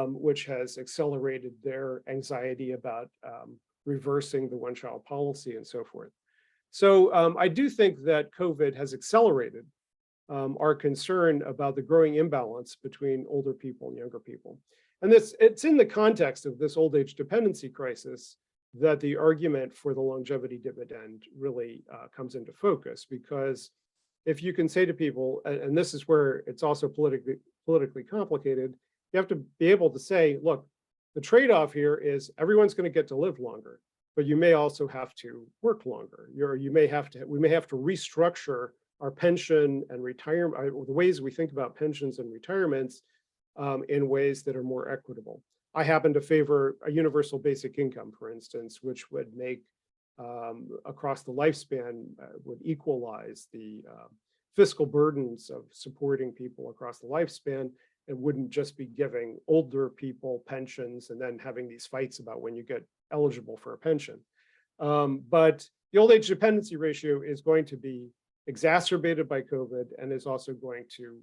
which has accelerated their anxiety about reversing the one-child policy and so forth. So I do think that COVID has accelerated our concern about the growing imbalance between older people and younger people. And it's in the context of this old age dependency crisis that the argument for the longevity dividend really comes into focus, because if you can say to people, and this is where it's also politically complicated, you have to be able to say, look, the trade-off here is everyone's going to get to live longer, but you may also have to work longer. We may have to restructure our pension and retirement, the ways we think about pensions and retirements in ways that are more equitable. I happen to favor a universal basic income, for instance, which would make across the lifespan, would equalize the fiscal burdens of supporting people across the lifespan. It wouldn't just be giving older people pensions and then having these fights about when you get eligible for a pension. But the old age dependency ratio is going to be exacerbated by COVID and is also going to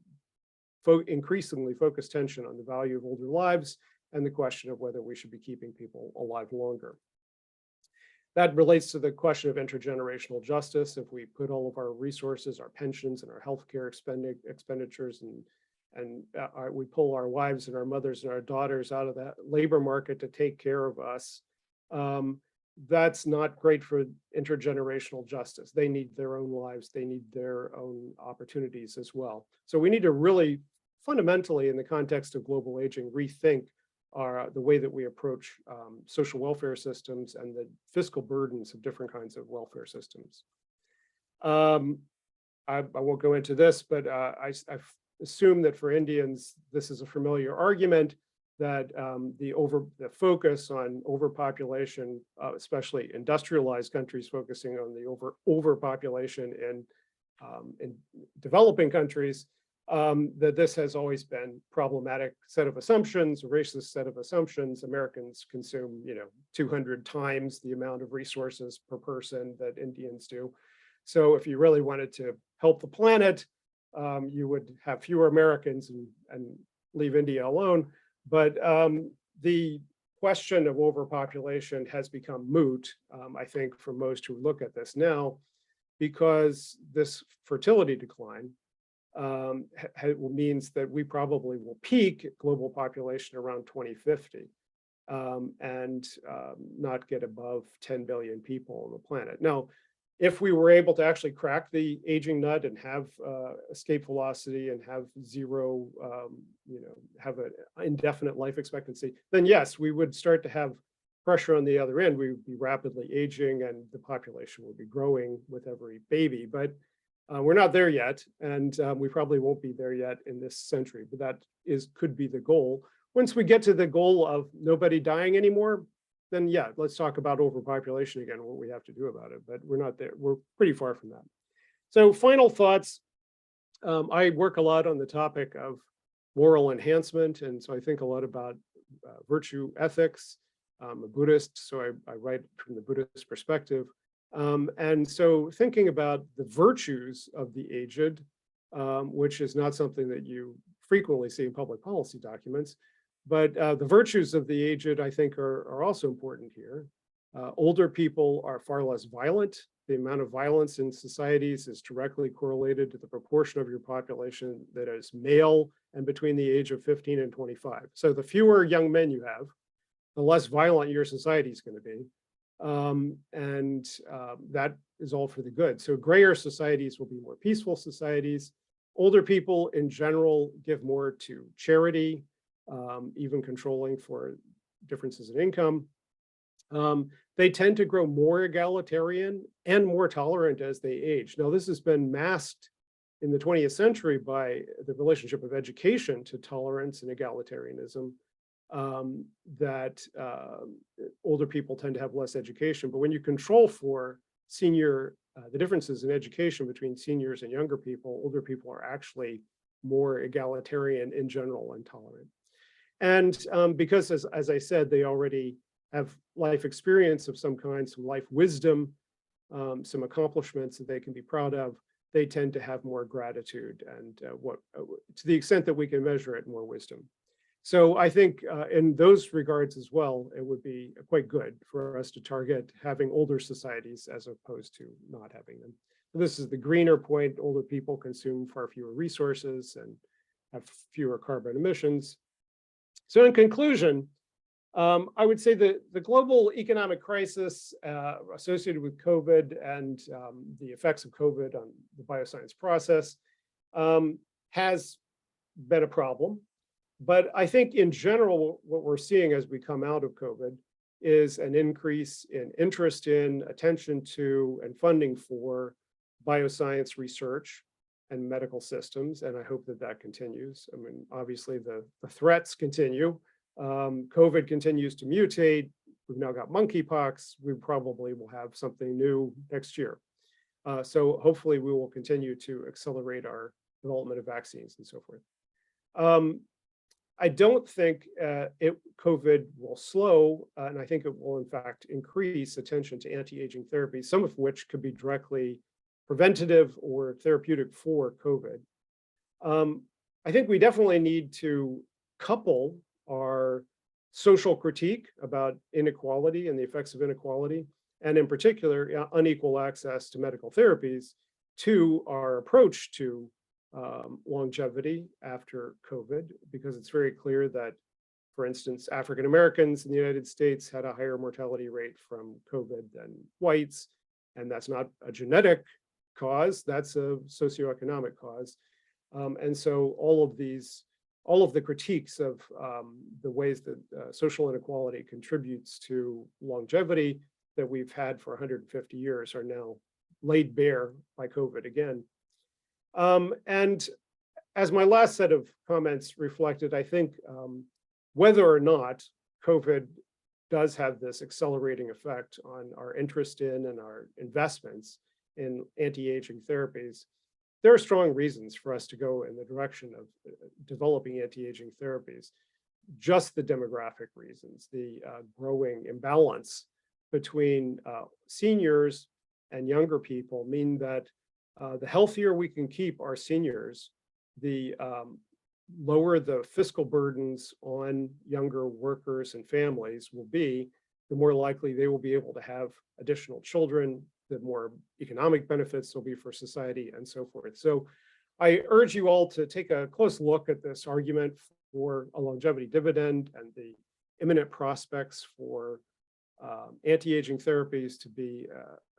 increasingly focus tension on the value of older lives and the question of whether we should be keeping people alive longer. That relates to the question of intergenerational justice. If we put all of our resources, our pensions and our healthcare expenditures and we pull our wives and our mothers and our daughters out of that labor market to take care of us, that's not great for intergenerational justice. They need their own lives. They need their own opportunities as well. So we need to really fundamentally, in the context of global aging, rethink the way that we approach social welfare systems and the fiscal burdens of different kinds of welfare systems. I won't go into this, but I assume that for Indians, this is a familiar argument that the focus on overpopulation, especially industrialized countries focusing on the overpopulation in developing countries, that this has always been problematic set of assumptions, a racist set of assumptions. Americans consume, 200 times the amount of resources per person that Indians do. So if you really wanted to help the planet, you would have fewer Americans and leave India alone. But the question of overpopulation has become moot, I think, for most who look at this now, because this fertility decline means that we probably will peak global population around 2050 and not get above 10 billion people on the planet. Now, if we were able to actually crack the aging nut and have escape velocity and have zero, have an indefinite life expectancy, then yes, we would start to have pressure on the other end. We would be rapidly aging and the population would be growing with every baby, but we're not there yet. And we probably won't be there yet in this century, but that could be the goal. Once we get to the goal of nobody dying anymore, then yeah, let's talk about overpopulation again, what we have to do about it, but we're not there. We're pretty far from that. So final thoughts. I work a lot on the topic of moral enhancement. And so I think a lot about virtue ethics. I'm a Buddhist, so I write from the Buddhist perspective. And so thinking about the virtues of the aged, which is not something that you frequently see in public policy documents, but the virtues of the aged, I think, are also important here. Older people are far less violent. The amount of violence in societies is directly correlated to the proportion of your population that is male and between the age of 15 and 25. So the fewer young men you have, the less violent your society is going to be. That is all for the good. So grayer societies will be more peaceful societies. Older people in general give more to charity, even controlling for differences in income. They tend to grow more egalitarian and more tolerant as they age. Now, this has been masked in the 20th century by the relationship of education to tolerance and egalitarianism, that older people tend to have less education. But when you control for the differences in education between seniors and younger people, older people are actually more egalitarian in general and tolerant. And because, as I said, they already have life experience of some kind, some life wisdom, some accomplishments that they can be proud of, they tend to have more gratitude and to the extent that we can measure it, more wisdom. So I think in those regards as well, it would be quite good for us to target having older societies as opposed to not having them. So this is the greener point. Older people consume far fewer resources and have fewer carbon emissions. So in conclusion, I would say that the global economic crisis associated with COVID and the effects of COVID on the bioscience process has been a problem. But I think in general, what we're seeing as we come out of COVID is an increase in interest in, attention to, and funding for bioscience research and medical systems. And I hope that that continues. I mean, obviously the threats continue. COVID continues to mutate. We've now got monkeypox. We probably will have something new next year. So hopefully we will continue to accelerate our development of vaccines and so forth. I don't think COVID will slow, and I think it will in fact increase attention to anti-aging therapies, some of which could be directly preventative or therapeutic for COVID. I think we definitely need to couple our social critique about inequality and the effects of inequality, and in particular, unequal access to medical therapies, to our approach to longevity after COVID, because it's very clear that, for instance, African Americans in the United States had a higher mortality rate from COVID than whites, and that's not a genetic cause, that's a socioeconomic cause. And so all of the critiques of the ways that social inequality contributes to longevity that we've had for 150 years are now laid bare by COVID again. And as my last set of comments reflected, I think whether or not COVID does have this accelerating effect on our interest in and our investments in anti-aging therapies, there are strong reasons for us to go in the direction of developing anti-aging therapies. Just the demographic reasons, the growing imbalance between seniors and younger people mean that the healthier we can keep our seniors, the lower the fiscal burdens on younger workers and families will be, the more likely they will be able to have additional children, the more economic benefits there'll be for society and so forth. So I urge you all to take a close look at this argument for a longevity dividend and the imminent prospects for anti-aging therapies to be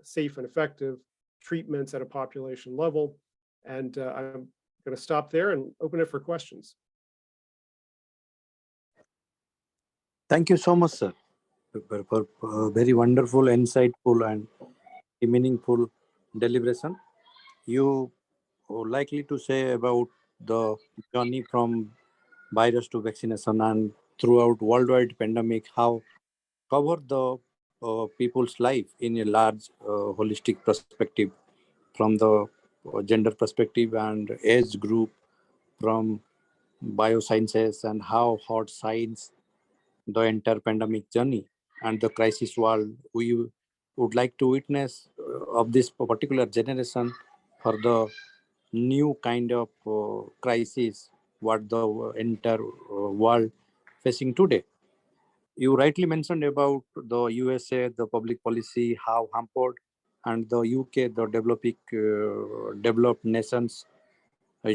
safe and effective treatments at a population level. And I'm going to stop there and open it for questions. Thank you so much, sir, for very wonderful, insightful, and meaningful deliberation. You are likely to say about the journey from virus to vaccination and throughout worldwide pandemic, how cover the people's life in a large holistic perspective, from the gender perspective and age group, from biosciences, and how hot science the entire pandemic journey and the crisis world we would like to witness of this particular generation for the new kind of crisis what the entire world facing today. You rightly mentioned about the USA, the public policy, how hampered, and the UK, the developed nations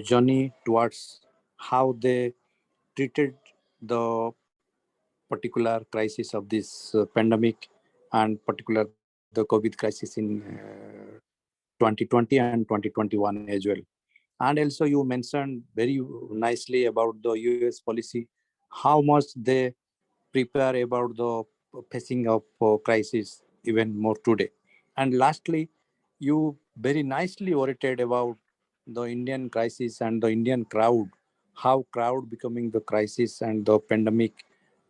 journey towards how they treated the particular crisis of this pandemic, and particular the COVID crisis in 2020 and 2021 as well. And also you mentioned very nicely about the US policy, how much they prepare about the facing of crisis even more today. And lastly, you very nicely orated about the Indian crisis and the Indian crowd, how crowd becoming the crisis and the pandemic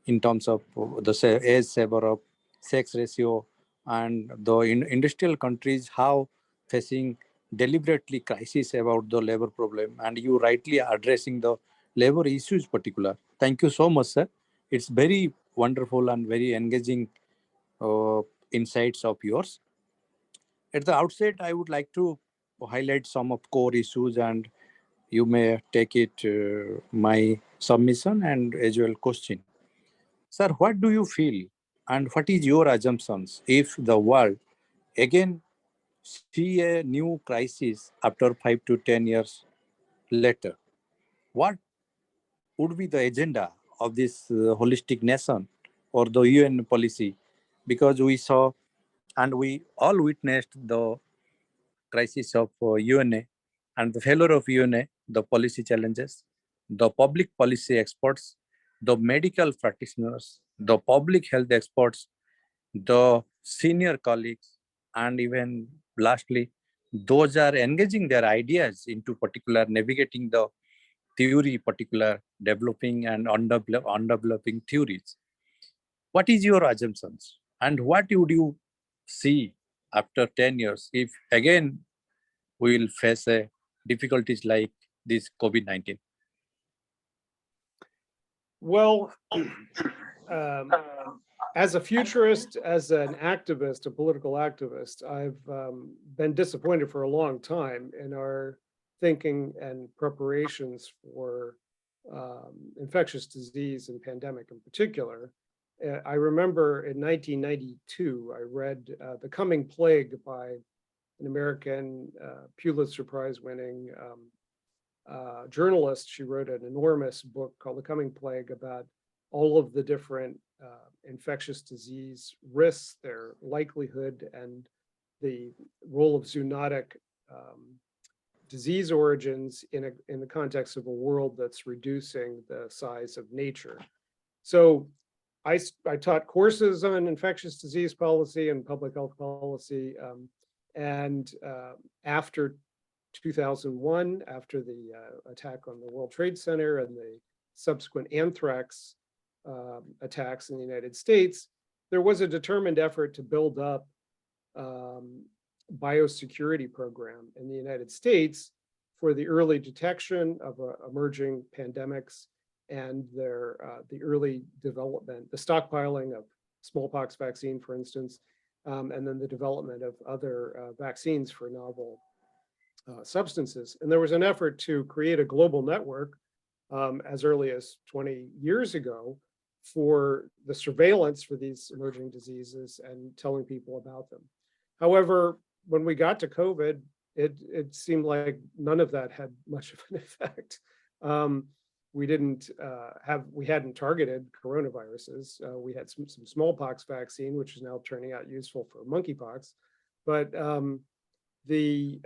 in terms of the age saver of sex ratio, and the industrial countries how facing deliberately crisis about the labor problem, and you rightly addressing the labor issues particular. Thank you so much, sir. It's very wonderful and very engaging uh, insights of yours. At the outset, I would like to highlight some of core issues, and you may take it my submission and as well question. Sir, what do you feel and what is your assumptions if the world again see a new crisis after 5 to 10 years later? What would be the agenda of this holistic nation or the UN policy? Because we saw and we all witnessed the crisis of UNA and the failure of UNA, the policy challenges, the public policy experts, the medical practitioners, the public health experts, the senior colleagues, and even lastly, those are engaging their ideas into particular navigating the theory, particular developing and undeveloping theories. What is your assumptions and what would you see after 10 years if again we will face difficulties like this COVID-19? Well, as a futurist, as an activist, a political activist, I've been disappointed for a long time in our thinking and preparations for infectious disease and pandemic in particular. I remember in 1992, I read The Coming Plague by an American Pulitzer Prize winning journalist. She wrote an enormous book called The Coming Plague about all of the different infectious disease risks, their likelihood, and the role of zoonotic disease origins in the context of a world that's reducing the size of nature. So I taught courses on infectious disease policy and public health policy. And after 2001, after the attack on the World Trade Center and the subsequent anthrax attacks in the United States, there was a determined effort to build up biosecurity program in the United States for the early detection of emerging pandemics and the early development, the stockpiling of smallpox vaccine, for instance, and then the development of other vaccines for novel substances. And there was an effort to create a global network as early as 20 years ago for the surveillance for these emerging diseases and telling people about them. However, when we got to COVID, it seemed like none of that had much of an effect. We hadn't targeted coronaviruses. We had some smallpox vaccine, which is now turning out useful for monkeypox, but the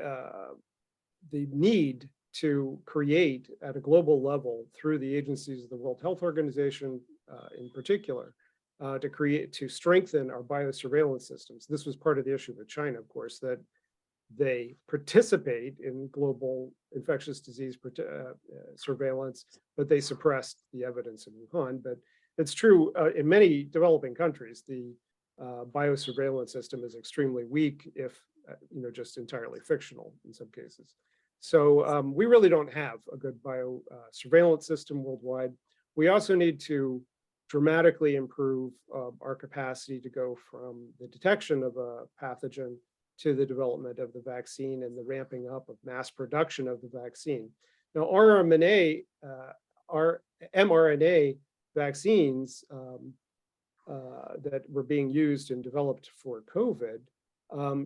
need to create at a global level through the agencies of the World Health Organization in particular, to strengthen our biosurveillance systems. This was part of the issue with China, of course, that they participate in global infectious disease surveillance, but they suppressed the evidence in Wuhan. But it's true in many developing countries, the biosurveillance system is extremely weak, if just entirely fictional in some cases. So we really don't have a good biosurveillance system worldwide. We also need to dramatically improve our capacity to go from the detection of a pathogen to the development of the vaccine and the ramping up of mass production of the vaccine. Now, mRNA vaccines that were being used and developed for COVID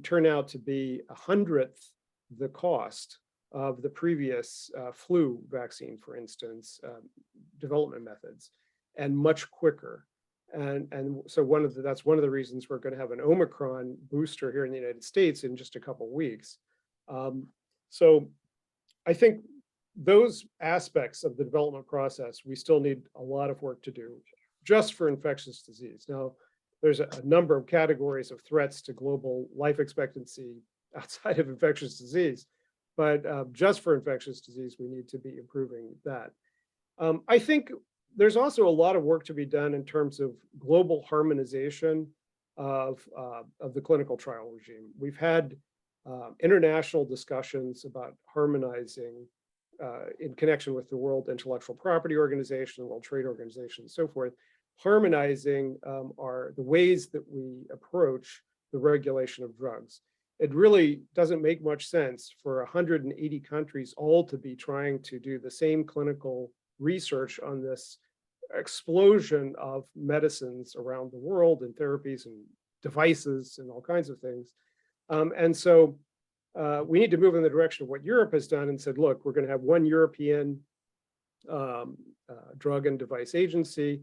turn out to be 100th the cost of the previous flu vaccine, for instance, development methods, and much quicker. And so that's one of the reasons we're going to have an Omicron booster here in the United States in just a couple of weeks. So I think those aspects of the development process, we still need a lot of work to do just for infectious disease. Now, there's a number of categories of threats to global life expectancy outside of infectious disease, but just for infectious disease, we need to be improving that. I think there's also a lot of work to be done in terms of global harmonization of the clinical trial regime. We've had international discussions about harmonizing in connection with the World Intellectual Property Organization, the World Trade Organization, and so forth, harmonizing the ways that we approach the regulation of drugs. It really doesn't make much sense for 180 countries all to be trying to do the same clinical research on this explosion of medicines around the world and therapies and devices and all kinds of things. And so we need to move in the direction of what Europe has done and said, look, we're going to have one European drug and device agency.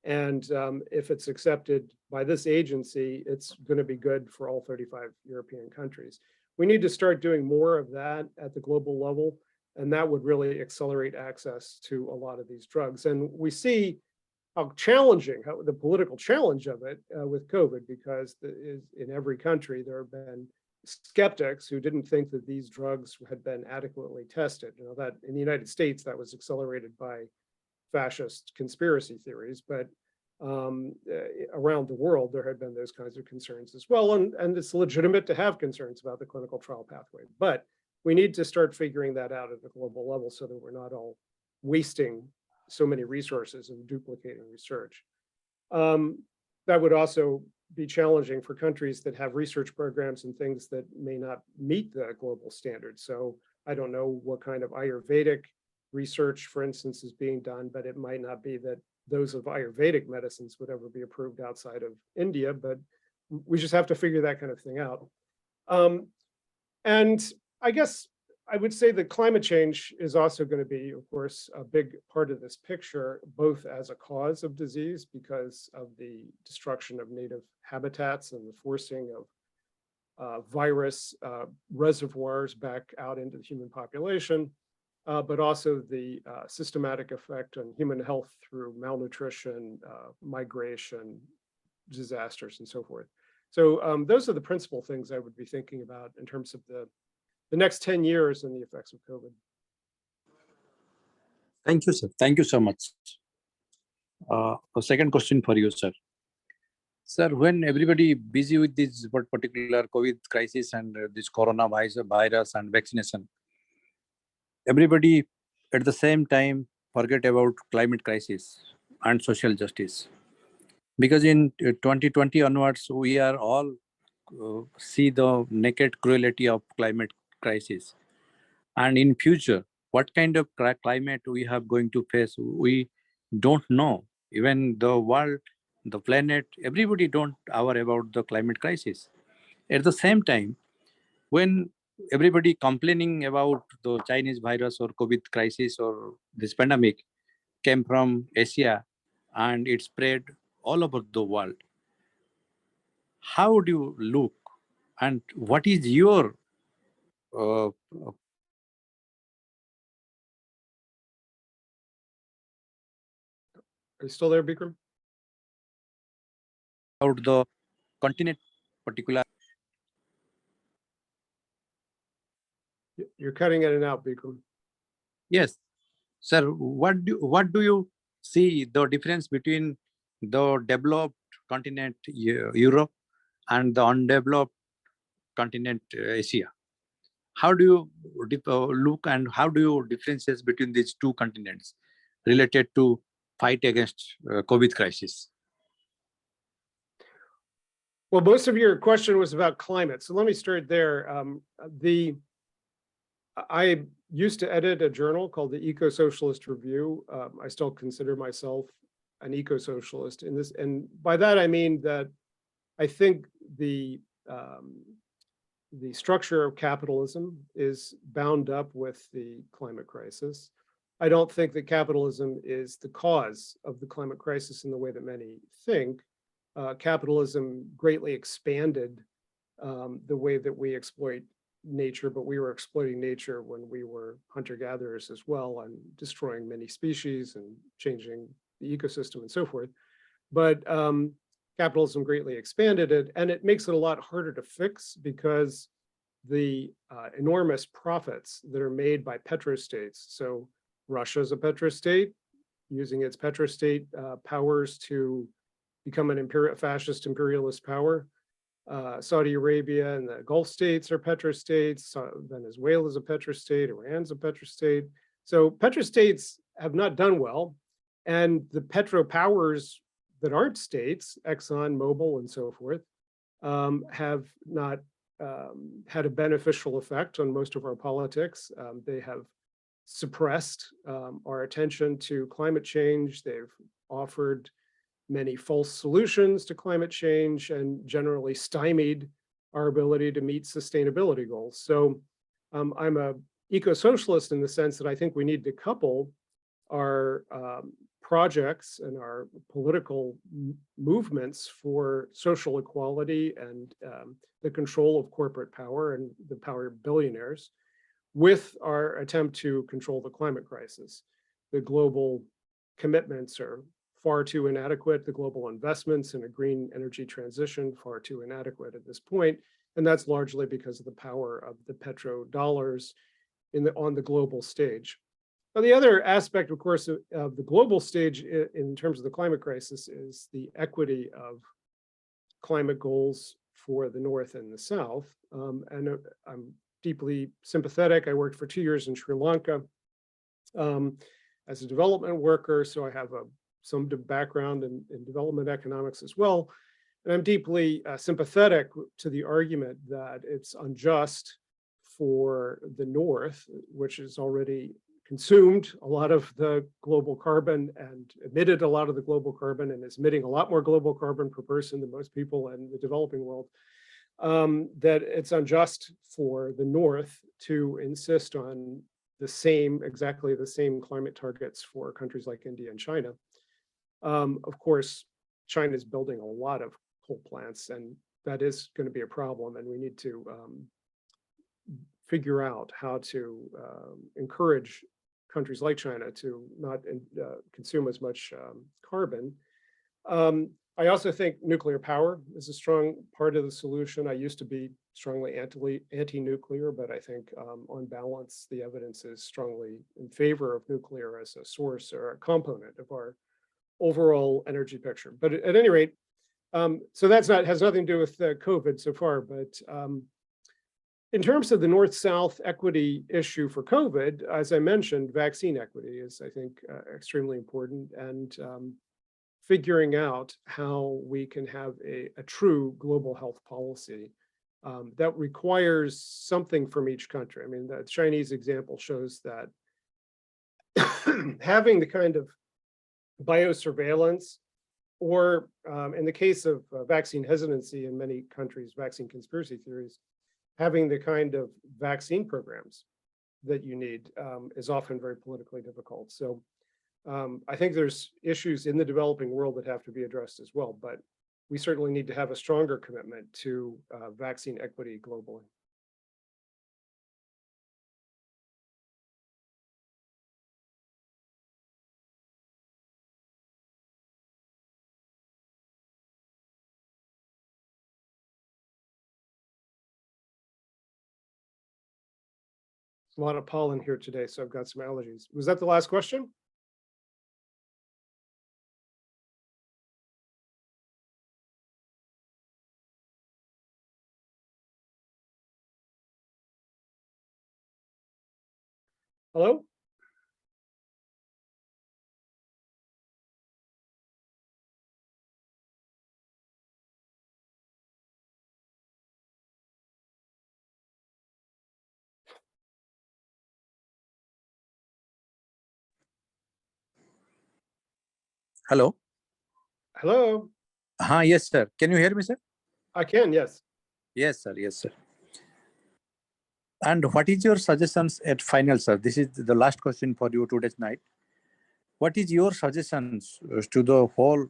And if it's accepted by this agency, it's going to be good for all 35 European countries. We need to start doing more of that at the global level, and that would really accelerate access to a lot of these drugs. And we see how challenging, how the political challenge of it with COVID, because in every country there have been skeptics who didn't think that these drugs had been adequately tested. You know, that in the United States, that was accelerated by fascist conspiracy theories, but around the world, there had been those kinds of concerns as well. And it's legitimate to have concerns about the clinical trial pathway, but we need to start figuring that out at the global level so that we're not all wasting so many resources and duplicating research. That would also be challenging for countries that have research programs and things that may not meet the global standards. So I don't know what kind of Ayurvedic research, for instance, is being done, but it might not be that those of Ayurvedic medicines would ever be approved outside of India, but we just have to figure that kind of thing out. And I guess I would say that climate change is also going to be, of course, a big part of this picture, both as a cause of disease because of the destruction of native habitats and the forcing of virus reservoirs back out into the human population, but also the systematic effect on human health through malnutrition, migration, disasters, and so forth. So those are the principal things I would be thinking about in terms of the next 10 years and the effects of COVID. Thank you, sir. Thank you so much. A second question for you, sir. Sir, when everybody busy with this particular COVID crisis and this coronavirus and vaccination, everybody at the same time forget about climate crisis and social justice. Because in 2020 onwards, we are all see the naked cruelty of climate crisis. And in future, what kind of climate we have going to face, we don't know. Even the world, the planet, everybody don't aware about the climate crisis. At the same time, when everybody complaining about the Chinese virus or COVID crisis or this pandemic came from Asia and it spread all over the world, how do you look and what is your Are you still there, Bikram? about the continent particular? You're cutting in and out, Bikram. Yes, sir. What do you see the difference between the developed continent Europe and the undeveloped continent Asia? How do you look and how do you differentiate between these two continents related to fight against COVID crisis? Well, most of your question was about climate, so let me start there. I used to edit a journal called the Eco-Socialist Review. I still consider myself an eco-socialist in this, and by that I mean that I think the structure of capitalism is bound up with the climate crisis. I don't think that capitalism is the cause of the climate crisis in the way that many think. Capitalism greatly expanded the way that we exploit nature, but we were exploiting nature when we were hunter-gatherers as well, and destroying many species and changing the ecosystem and so forth. But capitalism greatly expanded it, and it makes it a lot harder to fix because the enormous profits that are made by petrostates. So Russia is a petrostate, using its petrostate powers to become an fascist imperialist power. Saudi Arabia and the Gulf states are petrostates. Venezuela is a petrostate. Iran's a petrostate. So petrostates have not done well, and the petro powers that aren't states, Exxon, Mobil, and so forth, have not had a beneficial effect on most of our politics. They have suppressed our attention to climate change. They've offered many false solutions to climate change and generally stymied our ability to meet sustainability goals. So I'm a eco-socialist in the sense that I think we need to couple our projects and our political movements for social equality and the control of corporate power and the power of billionaires with our attempt to control the climate crisis. The global commitments are far too inadequate. The global investments in a green energy transition far too inadequate at this point. And that's largely because of the power of the petrodollars on the global stage. Now, the other aspect, of course, of the global stage in terms of the climate crisis is the equity of climate goals for the North and the South. And I'm deeply sympathetic. I worked for 2 years in Sri Lanka as a development worker, so I have some background in development economics as well. And I'm deeply sympathetic to the argument that it's unjust for the North, which has already consumed a lot of the global carbon and emitted a lot of the global carbon and is emitting a lot more global carbon per person than most people in the developing world, that it's unjust for the North to insist on exactly the same climate targets for countries like India and China. Of course, China is building a lot of coal plants, and that is going to be a problem, and we need to figure out how to encourage countries like China to not consume as much carbon. I also think nuclear power is a strong part of the solution. I used to be strongly anti-nuclear, but I think on balance, the evidence is strongly in favor of nuclear as a source or a component of our overall energy picture. But at any rate, so has nothing to do with COVID so far, but in terms of the North-South equity issue for COVID, as I mentioned, vaccine equity is, I think, extremely important, and figuring out how we can have a true global health policy that requires something from each country. I mean, the Chinese example shows that having the kind of biosurveillance, or in the case of vaccine hesitancy in many countries, vaccine conspiracy theories, having the kind of vaccine programs that you need is often very politically difficult. So I think there's issues in the developing world that have to be addressed as well, but we certainly need to have a stronger commitment to vaccine equity globally. A lot of pollen here today, so I've got some allergies. Was that the last question? Hello? Hello. Hello, Yes, sir. Can you hear me, sir? I can, yes. Yes, sir. Yes, sir. And what is your suggestions at final, sir? This is the last question for you today's night. What is your suggestions to the whole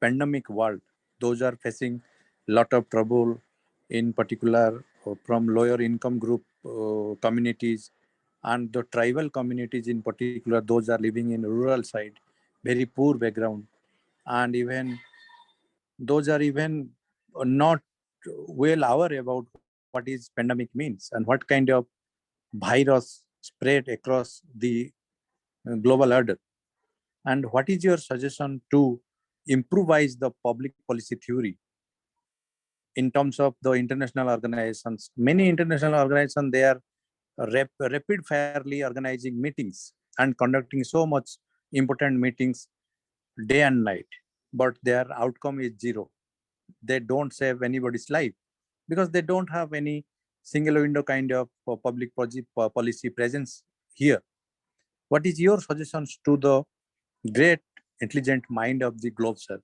pandemic world? Those are facing lot of trouble, in particular from lower income group communities and the tribal communities in particular. Those are living in rural side, very poor background, and even those are even not well aware about what is pandemic means and what kind of virus spread across the global order. And what is your suggestion to improvise the public policy theory in terms of the international organizations? Many international organizations, they are rapid firely organizing meetings and conducting so much important meetings day and night, but their outcome is zero. They don't save anybody's life because they don't have any single window kind of public policy presence here. What is your suggestions to the great intelligent mind of the globe, sir?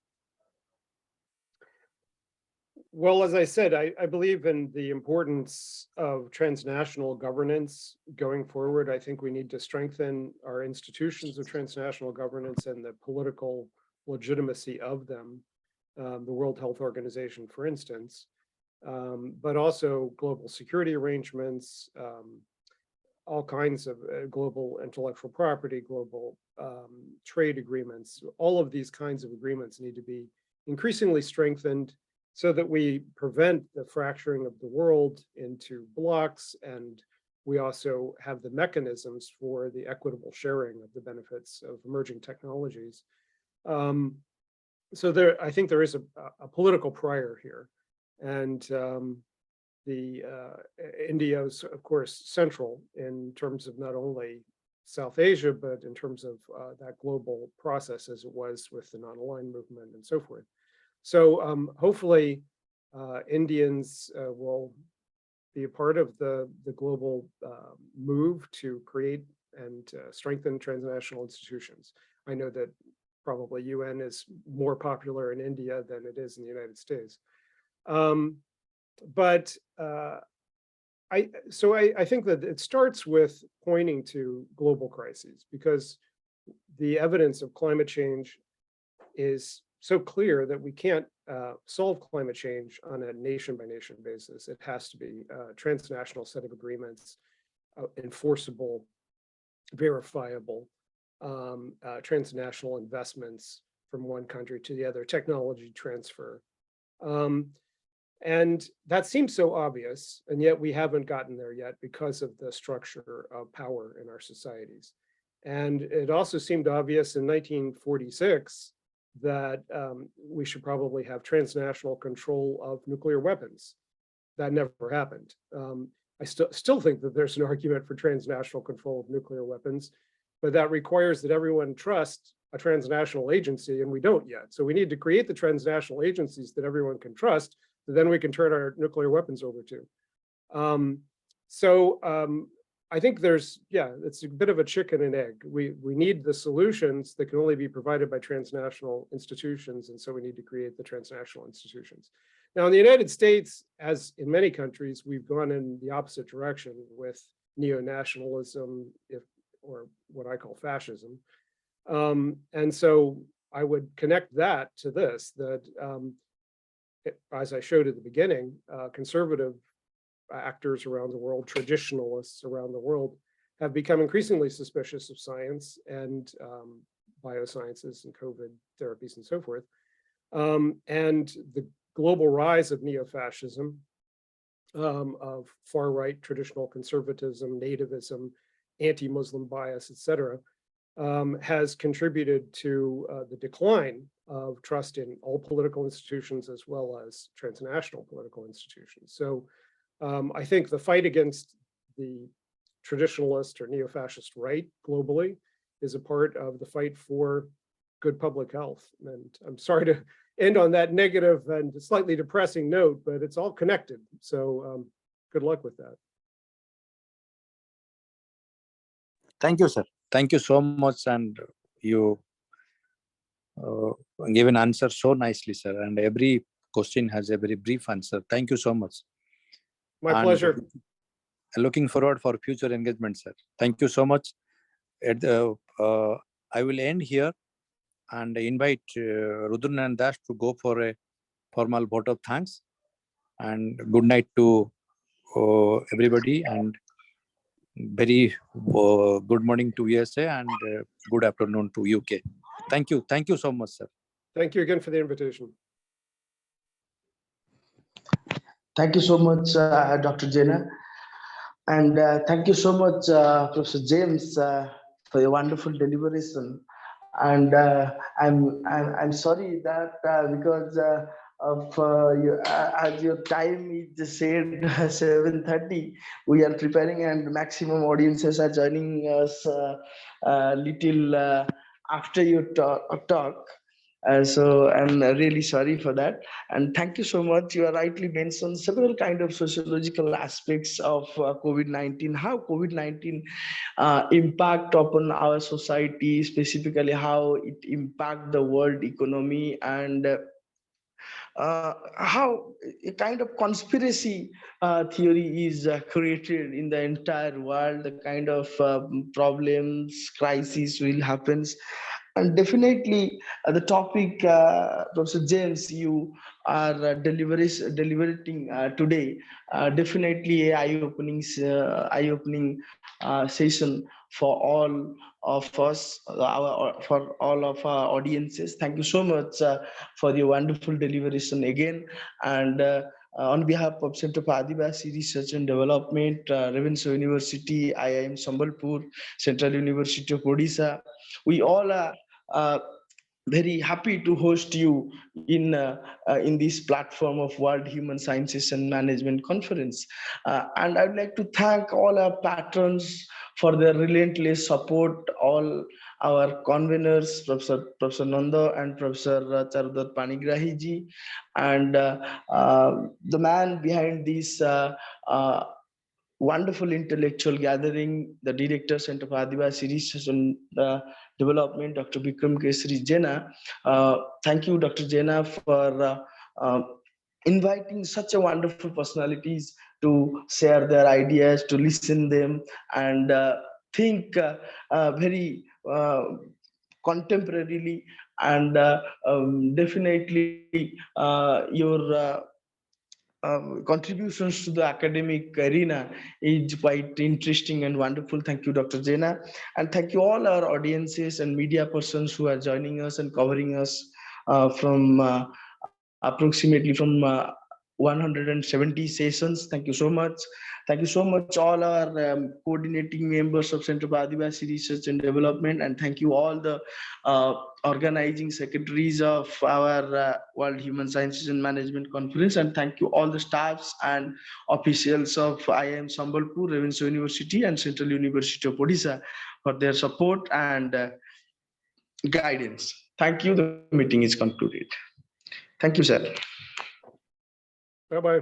Well, as I said, I believe in the importance of transnational governance going forward. I think we need to strengthen our institutions of transnational governance and the political legitimacy of them. The World Health Organization, for instance, but also global security arrangements, all kinds of global intellectual property, global trade agreements. All of these kinds of agreements need to be increasingly strengthened so that we prevent the fracturing of the world into blocks, and we also have the mechanisms for the equitable sharing of the benefits of emerging technologies. So I think there is a political prior here, and India is, of course, central in terms of not only South Asia, but in terms of that global process as it was with the non-aligned movement and so forth. So hopefully Indians will be a part of the global move to create and strengthen transnational institutions. I know that probably UN is more popular in India than it is in the United States. But I think that it starts with pointing to global crises, because the evidence of climate change is so clear that we can't solve climate change on a nation by nation basis. It has to be a transnational set of agreements, enforceable, verifiable, transnational investments from one country to the other, technology transfer. And that seems so obvious, and yet we haven't gotten there yet because of the structure of power in our societies. And it also seemed obvious in 1946 that we should probably have transnational control of nuclear weapons. That never happened. I still think that there's an argument for transnational control of nuclear weapons, but that requires that everyone trust a transnational agency, and we don't yet. So we need to create the transnational agencies that everyone can trust, so then we can turn our nuclear weapons over to. I think it's a bit of a chicken and egg. We need the solutions that can only be provided by transnational institutions, and so we need to create the transnational institutions. Now, in the United States, as in many countries, we've gone in the opposite direction with neo-nationalism, or what I call fascism. And so I would connect that to this, that as I showed at the beginning, conservative actors around the world, traditionalists around the world, have become increasingly suspicious of science and biosciences and COVID therapies and so forth. And the global rise of neo-fascism, of far-right traditional conservatism, nativism, anti-Muslim bias, etc., has contributed to the decline of trust in all political institutions as well as transnational political institutions. So I think the fight against the traditionalist or neo-fascist right globally is a part of the fight for good public health. And I'm sorry to end on that negative and slightly depressing note, but it's all connected. So good luck with that. Thank you, sir. Thank you so much. And you given answer so nicely, sir. And every question has a very brief answer. Thank you so much. My And pleasure. looking forward for future engagement, sir. Thank you so much. I will end here and invite Rudran and Dash to go for a formal vote of thanks. And good night to everybody, and very good morning to USA, and good afternoon to UK. Thank you. Thank you so much, sir. Thank you again for the invitation. Thank you so much, Dr. Jena. And thank you so much, Professor James, for your wonderful deliberation. And I'm sorry that because of as your time is just said 7:30, we are preparing, and maximum audiences are joining us little after your talk. So I'm really sorry for that. And thank you so much. You are rightly mentioned several kind of sociological aspects of COVID-19, how COVID-19 impact upon our society, specifically how it impact the world economy, and how a kind of conspiracy theory is created in the entire world, the kind of problems, crises will happen. And definitely the topic, Professor James, you are deliberating today, definitely a eye-opening session for all of us, for all of our audiences. Thank you so much for your wonderful deliberation again. And on behalf of Center for ADIVASI Research and Development, Ravenshaw University, IIM Sambalpur, Central University of Odisha, we all are very happy to host you in this platform of World Human Sciences and Management Conference. And I'd like to thank all our patrons for their relentless support, all our conveners, Professor Nanda and Professor Charudar Panigrahi ji, and the man behind this wonderful intellectual gathering, the Director, Center for ADIVASI Research and Development, Dr. Bikram Kesari Jena. Thank you, Dr. Jena, for inviting such a wonderful personalities to share their ideas, to listen them, and think very contemporarily. And definitely your contributions to the academic arena is quite interesting and wonderful. Thank you, Dr. Jena. And thank you all our audiences and media persons who are joining us and covering us from approximately from 170 sessions. Thank you so much. Thank you so much, all our coordinating members of Center for ADIVASI Research and Development, and thank you all the organizing secretaries of our World Human Sciences and Management Conference, and thank you all the staffs and officials of IIM Sambalpur, Ravenshaw University, and Central University of Odisha for their support and guidance. Thank you. The meeting is concluded. Thank you, sir. Bye-bye.